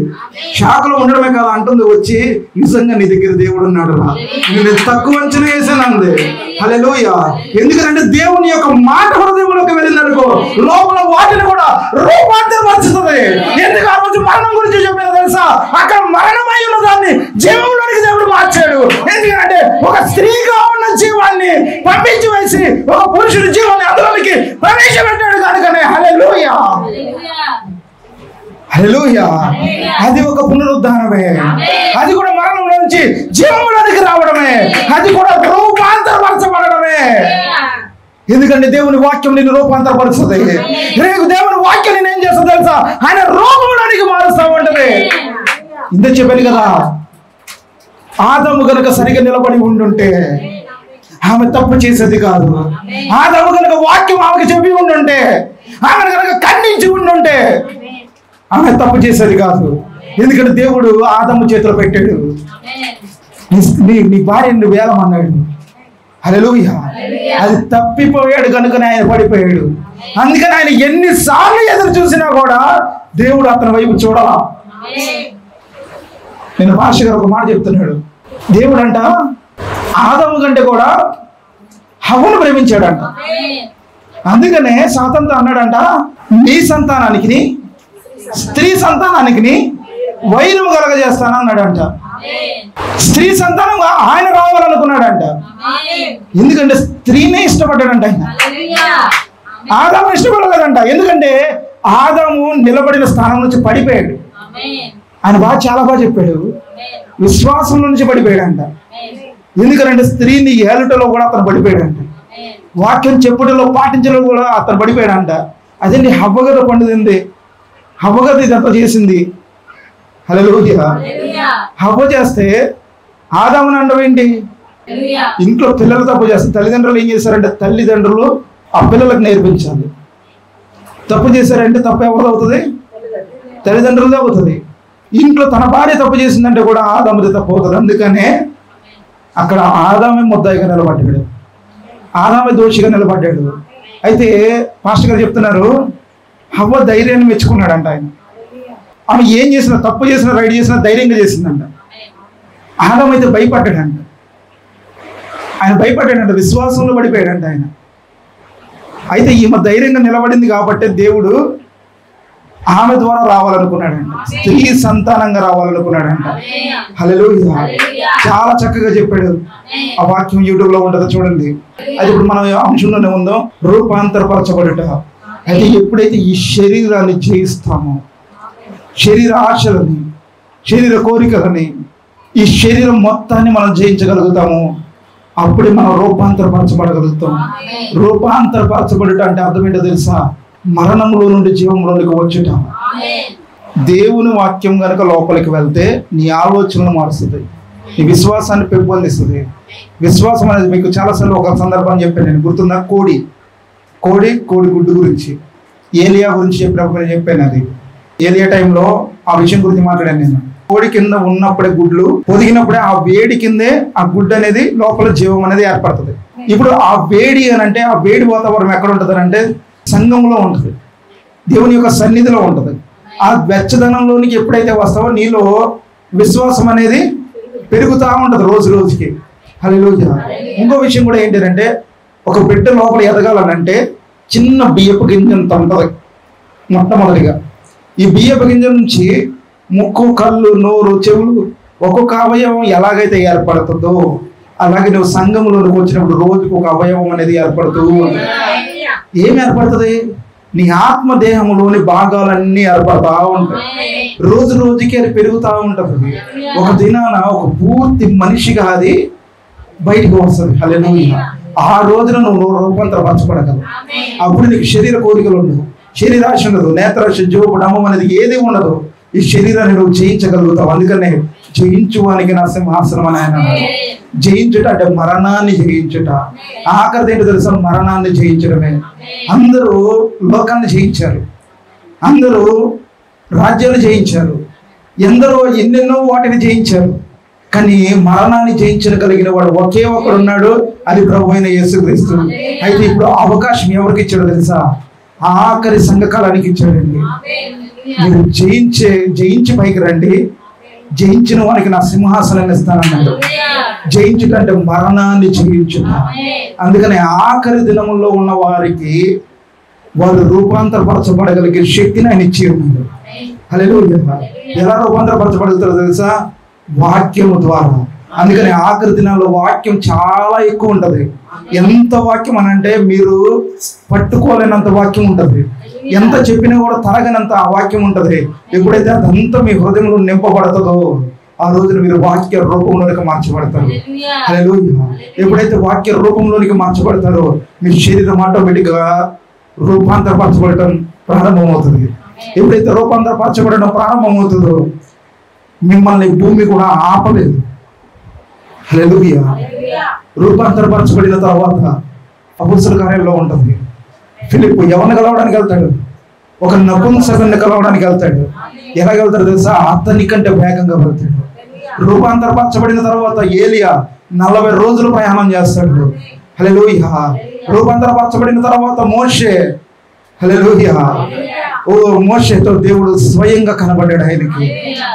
షాక్ లో ఉండడమే కదా అంటుంది వచ్చి, నిజంగా నీ దగ్గర దేవుడు ఉన్నాడు రా, నేను తక్కువ అంచనా వేసాను అంది. హల్లెలూయా. ఎందుకంటే దేవుని యొక్క మాట హృదయంలోకి వెళ్ళిందనుకో, లోపల వాటిని కూడా రూపాంతరపరుస్తుంది. ఎందుకు ఆ రోజు మరణం గురించి చెప్పారు తెలుసా, అక్కడ మరణమై ఉన్న దాన్ని జీవంలోనికి దేవుడు మార్చాడు. ఎందుకంటే ఒక స్త్రీగా ఉన్న జీవాన్ని పంపించి వేసి ఒక పురుషుడి జీవాన్ని అందులోనికి ప్రవేశపెట్టాడు కనుకనే. హల్లెలూయా. హల్లెలూయా. అది ఒక పునరుద్ధానమే, అది కూడా మరణం నుంచి జీవంలోనికి రావడమే, అది కూడా రూపాంతరపరచబడమే. ఎందుకంటే దేవుని వాక్యం నిన్ను రూపాంతరపరుస్తుంది. రేపు దేవుని వాక్యం నేను ఏం చేస్తా తెలుసా, ఆయన రూపంలోనికి మారుస్తా ఉంటది. ఇంత చెప్పాను కదా, ఆదాము గనుక సరిగా నిలబడి ఉండుంటే ఆమె తప్పు చేసేది కాదు. ఆదాము గనుక వాక్యం ఆమెకు చెప్పి ఉండుంటే, ఆమె కనుక ఖండించి ఉండుంటే ఆమె తప్పు చేసేది కాదు. ఎందుకంటే దేవుడు ఆదాము చేతిలో పెట్టాడు, నీ భార్యను నువ్వు వేలమన్నాడు. హల్లెలూయా. అది తప్పిపోయాడు కనుకనే ఆయన పడిపోయాడు. అందుకని ఆయన ఎన్నిసార్లు ఎదురు చూసినా కూడా దేవుడు అతని వైపు చూడాల. నేను పాస్టర్ గారు ఒక మాట చెప్తున్నాడు, దేవుడు అంట ఆదాము కంటే కూడా హవ్వను ప్రేమించాడంట. అందుకనే సాతానుతో అన్నాడంట, నీ సంతానానికి స్త్రీ సంతానానికి వైరం కలగజేస్తాను అన్నాడంట. స్త్రీ సంతానం ఆయన రావాలనుకున్నాడంట. ఎందుకంటే స్త్రీనే ఇష్టపడ్డాడంట ఆయన. ఆదాము ఇష్టపడలేదంట. ఎందుకంటే ఆదాము నిలబడిన స్థానం నుంచి పడిపోయాడు. ఆయన చాలా బాగా చెప్పాడు, విశ్వాసం నుంచి పడిపోయాడంట. ఎందుకంటే స్త్రీని ఏలుటలో కూడా అతను పడిపోయాడంట. వాక్యం చెప్పుటలో పాటించడం కూడా అతను పడిపోయాడంట. అదేంటి హవ్వగద పండుదింది, హవ్వగద ఇదంతా చేసింది. హల్లెలూయా. హవ్వ చేస్తే ఆదాముని అండం ఏంటి? ఇంట్లో పిల్లలు తప్పు చేస్తే తల్లిదండ్రులు ఏం చేశారంటే, తల్లిదండ్రులు ఆ పిల్లలకు నేర్పించాలి. తప్పు చేశారంటే తప్పు ఎవరిది అవుతుంది? తల్లిదండ్రులదే అవుతుంది. ఇంట్లో తన భార్య తప్పు చేసిందంటే కూడా ఆదాముది తప్పు అవుతుంది. అందుకనే అక్కడ ఆదామే ముద్దాయిగా నిలబడ్డాడు, ఆదామే దోషిగా నిలబడ్డాడు. అయితే పాస్టర్ గారు చెప్తున్నారు, హవ్వ ధైర్యాన్ని మెచ్చుకున్నాడంట ఆయన. ఆమె ఏం చేసినా, తప్పు చేసినా రైట్ చేసినా ధైర్యంగా చేసిందంట. ఆదాము అయితే భయపడ్డాడంట. ఆయన భయపడ్డాడంట, విశ్వాసంలో పడిపోయాడంట ఆయన. అయితే ఈమె ధైర్యంగా నిలబడింది కాబట్టి దేవుడు ఆమె ద్వారా రావాలనుకున్నాడంట, స్త్రీ సంతానంగా రావాలనుకున్నాడంట. హల్లెలూయా. చాలా చక్కగా చెప్పాడు. ఆ వాక్యం యూట్యూబ్ లో ఉంటుందో చూడండి. అది ఇప్పుడు మనం అంశంలోనే ఉందో, రూపాంతరపరచబడుట. అయితే ఎప్పుడైతే ఈ శరీరాన్ని జయిస్తామో, శరీర ఆశలని, శరీర కోరికలని, ఈ శరీరం మొత్తాన్ని మనం జయించగలుగుతాము, అప్పుడే మనం రూపాంతరపరచబడగలుగుతాం. రూపాంతరపరచబడుట అంటే అర్థం ఏంటో తెలుసా? మరణంలో నుండి జీవంలోనికి వచ్చుట. దేవుని వాక్యం కనుక లోపలికి వెళ్తే నీ ఆలోచనలు మారుస్తుంది, నీ విశ్వాసాన్ని పెంపొందిస్తుంది. విశ్వాసం అనేది మీకు చాలాసార్లు ఒక సందర్భం చెప్పాను నేను, గుర్తుందా? కోడి గుడ్డు గురించి, ఏలియా గురించి చెప్పినప్పుడు నేను చెప్పాను. అది ఏలియా టైంలో ఆ విషయం గురించి మాట్లాడాను నేను. కోడి కింద ఉన్నప్పుడే గుడ్లు పొదిగినప్పుడే ఆ వేడి కిందే ఆ గుడ్డు అనేది లోపల జీవం అనేది ఏర్పడుతుంది. ఇప్పుడు ఆ వేడి అని అంటే, ఆ వేడి వాతావరణం ఎక్కడ ఉంటుంది అంటే సంఘంలో ఉంటుంది, దేవుని యొక్క సన్నిధిలో ఉంటుంది. ఆ వెచ్చదనంలోనికి ఎప్పుడైతే వస్తావో నీలో విశ్వాసం అనేది పెరుగుతూ ఉంటుంది రోజు రోజుకి. హల్లెలూయా. ఇంకో విషయం కూడా ఏంటంటే, ఒక బిడ్డ లోపల ఎదగాలనంటే చిన్న బియ్యపు గింజంత ఉంటుంది మొట్టమొదటిగా. ఈ బియ్యపు గింజ నుంచి ముక్కు, కళ్ళు, నోరు, చెవులు, ఒక్కొక్క అవయవం ఎలాగైతే ఏర్పడుతుందో అలాగే నువ్వు సంఘంలోకి వచ్చినప్పుడు రోజుకు ఒక అవయవం అనేది ఏర్పడుతూ ఉంటుంది. ఏం ఏర్పడుతుంది? నీ ఆత్మదేహంలోని భాగాలన్నీ ఏర్పడతా ఉంటాయి. రోజు రోజుకి అది పెరుగుతూ ఉంటుంది. ఒక దినాన ఒక పూర్తి మనిషిగా అది బయటకు వస్తుంది. హల్లెలూయా. ఆ రోజున నువ్వు రూపాంతరపరచబడగలవు. అప్పుడు నీకు శరీర కోరికలు ఉండవు, శరీరాశ ఉండదు, నేత్రాశ, జోపు, డమం అనేది ఏది ఉండదు. ఈ శరీరాన్ని నువ్వు జయించగలుగుతావు. అందుకనే జయించువానికి నా సింహాసనం అని ఆయన. జయించుట అంటే మరణాన్ని జయించుట. ఆఖరిది ఏంటో తెలుసా? మరణాన్ని జయించడమే. అందరూ లోకాన్ని జయించారు, అందరూ రాజ్యాలు జయించారు, ఎందరో ఎన్నెన్నో వాటిని జయించారు. కానీ మరణాన్ని జయించగలిగిన వాడు ఒకే ఒకడు ఉన్నాడు, అది ప్రభువైన యేసుక్రీస్తు. అయితే ఇప్పుడు అవకాశం ఎవరికి ఇచ్చాడో తెలుసా? ఆఖరి సంఘకాలానికి ఇచ్చాడండి. మీరు జయించి పైకి రండి, జయించిన వారికి నా సింహాసనాన్ని ఇస్తానన్నాడు. జయించుట అంటే మరణాన్ని జయించుట. అందుకని ఆఖరి దినముల్లో ఉన్న వారికి వాళ్ళు రూపాంతరపరచబడగలిగే శక్తిని ఆయన ఇచ్చి ఉన్నాడు. హల్లెలూయా. ఎలా రూపాంతరపరచబడతారో తెలుసా? వాక్యము ద్వారా. అందుకని ఆఖరి దినాల్లో వాక్యం చాలా ఎక్కువ ఉంటది. ఎంత వాక్యం అని అంటే మీరు పట్టుకోలేనంత వాక్యం ఉంటది. ఎంత చెప్పినా కూడా తరగనంత ఆ వాక్యం ఉంటది. ఎప్పుడైతే అదంతా మీ హృదయంలో నింపబడుతుందో ఆ రోజున మీరు వాక్య రూపంలోనికి మార్చబడతారు. హల్లెలూయా. ఎప్పుడైతే వాక్య రూపంలోనికి మార్చబడతారో మీ శరీరం ఆటోమేటిక్గా రూపాంతరపరచబడటం ప్రారంభమవుతుంది. ఎప్పుడైతే రూపాంతరపరచబడడం ప్రారంభమవుతుందో మిమ్మల్ని భూమి కూడా ఆపలేదు. హల్లెలూయా. రూపాంతరపరచబడిన తర్వాత అపొస్తలుల కార్యాల్లో ఉంటుంది, ఫిలిప్పు ఎవరిని కలవడానికి వెళ్తాడు? ఒక నపుంసకుడిని కలవడానికి వెళ్తాడు. ఎలా వెళ్తాడు తెలుసా? అతని కంటే వేగంగా వెళ్తాడు. రూపాంతరపరచబడిన తర్వాత ఏలియా 40 రోజులు ప్రయాణం చేస్తాడు. హల్లెలూయా. రూపాంతరపరచబడిన తర్వాత మోషే, హల్లెలూయా, ఓ మోషేతో దేవుడు స్వయంగా కనబడ్డాడు. ఆయనకి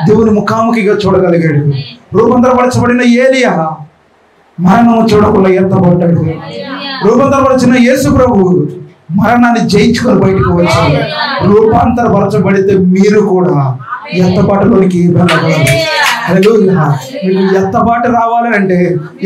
దేవుని ముఖాముఖిగా చూడగలిగాడు. రూపాంతరపరచబడిన ఏలియా మరణము చూడకుండా ఎత్తబడ్డాడు. రూపాంతరపరిచిన యేసు ప్రభు మరణాన్ని జయించుకొని బయటకు వచ్చాడు. రూపాంతరపరచబడితే మీరు కూడా ఎత్తబాటులోనికి వెళ్ళగలరు. హల్లెలూయా. మీకు ఎత్తబాటు రావాలంటే,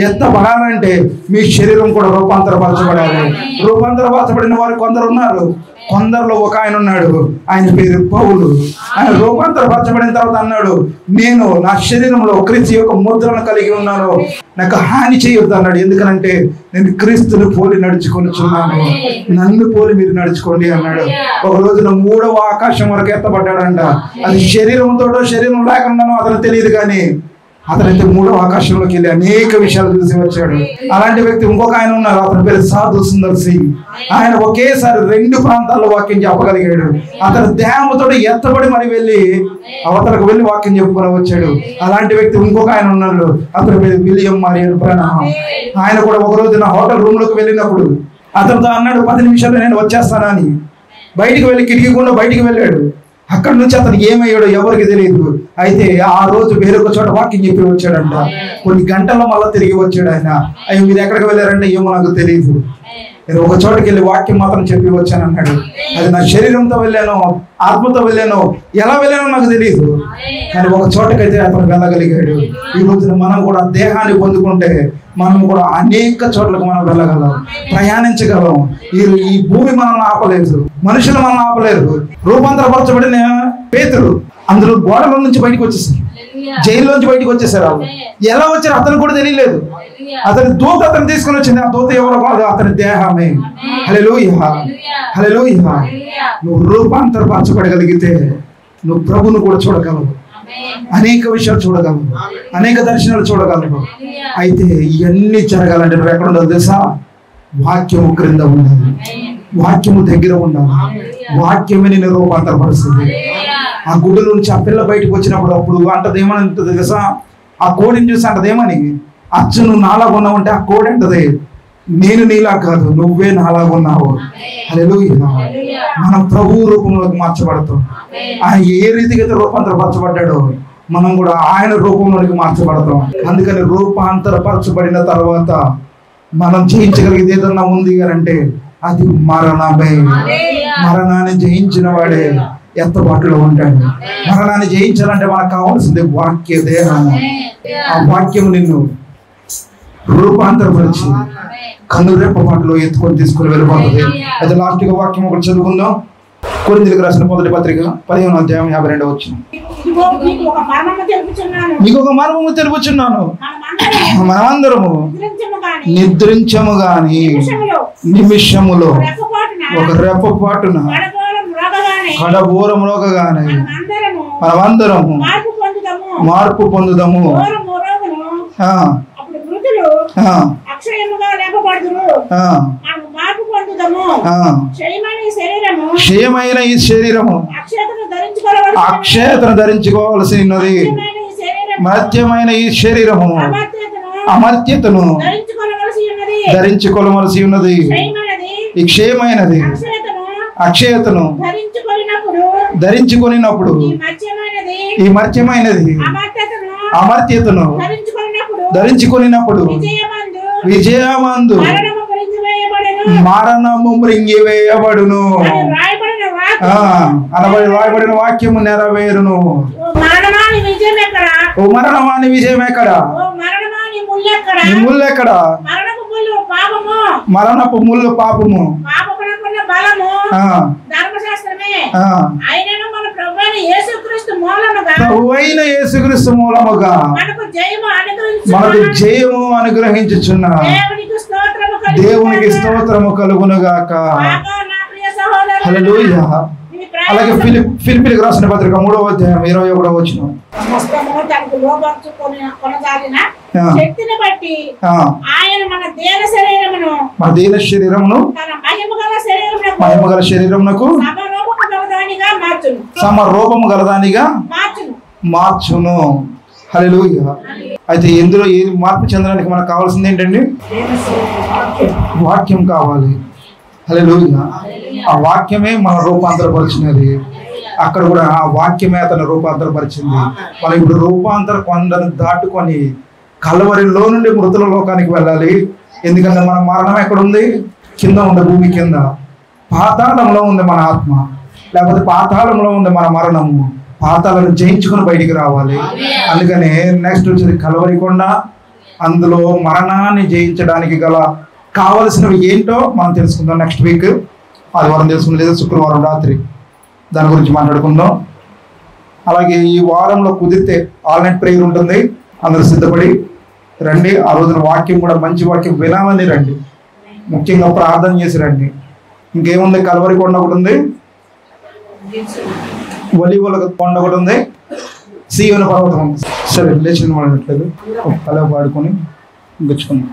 ఎత్తబడాలంటే మీ శరీరం కూడా రూపాంతరపరచబడాలి. రూపాంతరపరచబడిన వారు కొందరు ఉన్నారు. కొందరిలో ఒక ఆయన ఉన్నాడు, ఆయన పేరు పౌలు. ఆయన రూపాంతరపరచబడిన తర్వాత అన్నాడు, నేను నా శరీరంలో క్రీస్తు యొక్క ముద్రను కలిగి ఉన్నాను, నాకు హాని చేయొద్దు అన్నాడు. ఎందుకనంటే నేను క్రీస్తుని పోలి నడుచుకొనిచున్నాను, నన్ను పోలి మీరు నడుచుకోండి అన్నాడు. ఒక రోజున 3వ ఆకాశం వరకు ఎత్తబడ్డాడంట. అది శరీరంతోటో శరీరం లేకుండానో అతను తెలియదు, కానీ అతనైతే 3వ ఆకాశంలోకి వెళ్ళి అనేక విషయాలు చూసి వచ్చాడు. అలాంటి వ్యక్తి ఇంకొక ఆయన ఉన్నారు, అతని పేరు సాధు సుందర్ సింగ్. ఆయన ఒకేసారి 2 ప్రాంతాల్లో వాక్యం చెప్పగలిగాడు. అతను దేహంతో ఎత్తబడి మరి వెళ్ళి అవతలకు వెళ్ళి వాక్యం చెప్పుకొని వచ్చాడు. అలాంటి వ్యక్తి ఇంకొక ఆయన ఉన్నాడు, అతని పేరు విలియం మరియన్ బ్రనహాం. ఆయన కూడా ఒక రోజు నా హోటల్ రూమ్ లోకి వెళ్ళినప్పుడు అతనితో అన్నాడు, 10 నిమిషాల్లో నేను వచ్చేస్తానని. బయటికి వెళ్ళి కిటికీ గుండా బయటికి వెళ్ళాడు. అక్కడి నుంచి అతను ఏమయ్యాడో ఎవరికి తెలియదు. అయితే ఆ రోజు వేరొక చోట వాకింగ్ చెప్పి వచ్చాడంట. కొన్ని గంటల్లో మళ్ళీ తిరిగి వచ్చాడు. ఆయన అయ్యో మీరు ఎక్కడికి వెళ్ళారంటే ఏమో నాకు తెలియదు, నేను ఒక చోటకి వెళ్ళి వాక్యం మాత్రం చెప్పి వచ్చాను అన్నాడు. అది నా శరీరంతో వెళ్ళాను, ఆత్మతో వెళ్ళాను, ఎలా వెళ్ళానో నాకు తెలియదు, కానీ ఒక చోటకైతే అతను వెళ్ళగలిగాడు. ఈ రోజున మనం కూడా దేహాన్ని పొందుకుంటే మనం కూడా అనేక చోట్లకు మనం వెళ్ళగలం, ప్రయాణించగలం. ఈ భూమి మనల్ని ఆపలేదు, మనుషులు మనల్ని ఆపలేరు. రూపాంతరపరచబడిన పేతురు అందులో గోడల నుంచి బయటకు వచ్చేసారు, జైల్లోంచి బయటకు వచ్చేసారు. ఎలా వచ్చారు అతను కూడా తెలియలేదు. అతని దూత అతను తీసుకుని వచ్చింది. ఆ దూత ఎవరో కాదు, అతని దేహమే. హల్లెలూయా. హల్లెలూయా. నువ్వు రూపాంతరపరచబడగలిగితే నువ్వు ప్రభువును కూడా చూడగలవు, అనేక విషయాలు చూడగలవు, అనేక దర్శనాలు చూడగలవు. అయితే ఇవన్నీ జరగాలంటే నువ్వు ఎక్కడ ఉండాలి తెలుసా? వాక్యము క్రింద ఉండాలి, వాక్యము దగ్గర ఉండాలి. వాక్యమే నేను రూపాంతరపరుస్తుంది. ఆ గుడ్డ నుంచి ఆ పిల్ల బయటకు వచ్చినప్పుడు అప్పుడు అంటది ఏమని తెలుసా? ఆ కోడిని చూసి అంటది ఏమని, అచ్చు నువ్వు నాలాగా ఉన్నావు అంటే ఆ కోడి అంటది, నేను నీలా కాదు, నువ్వే నాలాగా ఉన్నావు. హల్లెలూయా. మనం ప్రభు రూపంలోకి మార్చబడతాం. ఆయన ఏ రీతిగా అయితే రూపాంతరపరచబడ్డాడో మనం కూడా ఆయన రూపంలోకి మార్చబడతాం. అందుకని రూపాంతరపరచబడిన తర్వాత మనం జయించగలిగేది ఏదన్నా ఉంది అంటే అది మరణమే. మరణాన్ని జయించిన వాడే ఎత్తబాటులో ఉంటాడు. మరణాన్ని జయించాలంటే మనకు కావాల్సింది వాక్య దేహము. ఆ వాక్యము నిన్ను రూపాంతరపరిచి కన్నురెప్పపాటులో ఎత్తుకొని తీసుకుని వెళ్ళిపోతుంది. అయితే లాస్ట్గా వాక్యం ఒకటి చదువుకుందాం. కొరింథీయులకు రాసిన 1వ పత్రిక 15వ అధ్యాయం 52వ వచనం. మీకు ఒక మర్మము తెలుపుచున్నాను, మనమందరము నిద్రించము గాని నిమిషములో ఒక రెప్పపాటున కడబూరం రోగగానే మనమందరము మార్పు పొందుదాము. క్షయమైన ఈ శరీరము అక్షయతను ధరించుకోవలసినది, మర్త్యమైన ఈ శరీరము అమర్త్యతను ధరించుకోవలసి ఉన్నది. ఈ క్షయమైనది అక్షయతను ధరించుకొనినప్పుడు ఈ మర్త్యమైనది అమర్త్యతను ధరించుకొనినప్పుడు విజయమందు మరణము మృంగివేయబడును అనబడి రాయబడిన వాక్యము నెరవేరును. ఓ మరణమాని విజయం ఎక్కడ? నీ ముళ్ళు ఎక్కడ? మరణపు ముళ్ళు పాపము. ప్రభువైన యేసుక్రీస్తు మూలముగా మనకు జయము అనుగ్రహించుచున్నాడు. దేవునికి స్తోత్రము కలుగునుగాక. హల్లెలూయా. అలాగే ఫిలిప్పీలకు రాసిన పత్రిక 3వ అధ్యాయం 21వ వచనం. శక్తిని బట్టి ఆయన మన దేన శరీరమును మహిమగల శరీరమునకు సమరూపము గలదానిగా మార్చును. హల్లెలూయా. అయితే ఇందులో ఏ మార్పు చెందడానికి మనకు కావాల్సింది ఏంటండి? వాక్యం కావాలి. హల్లెలూయా. ఆ వాక్యమే మన రూపాంతరపరిచినది. అక్కడ కూడా ఆ వాక్యమే అతను రూపాంతరపరిచింది. మనం ఇప్పుడు రూపాంతర కొండను దాటుకొని కల్వరిలో నుండి మృతుల లోకానికి వెళ్ళాలి. ఎందుకంటే మన మరణం ఎక్కడుంది? కింద ఉంది, భూమి కింద. పాతాళంలో ఉంది మన ఆత్మ, లేకపోతే పాతాళంలో ఉంది మన మరణము. పాతాలను జయించుకుని బయటికి రావాలి. అందుకనే నెక్స్ట్ వచ్చేది కల్వరి కొండ. అందులో మరణాన్ని జయించడానికి గల కావలసినవి ఏంటో మనం తెలుసుకుందాం. నెక్స్ట్ వీక్ ఆదివారం తెలుసుకుందాం, లేదా శుక్రవారం రాత్రి దాని గురించి మాట్లాడుకుందాం. అలాగే ఈ వారంలో కుదిరితే ఆల్నైట్ ప్రేయర్ ఉంటుంది. అందరూ సిద్ధపడి రండి. ఆ రోజున వాక్యం కూడా మంచి వాక్యం వినాలని రండి. ముఖ్యంగా ప్రార్థన చేసి రండి. ఇంకేముంది? కల్వరి కొండ ఒకటి ఉంది, ఒలీవల కొండ ఒకటి ఉంది, సీయోను పర్వతం ఉంది. సరే, లేచిన వాడినట్లేదు కలవ పాడుకొని తెచ్చుకుందాం.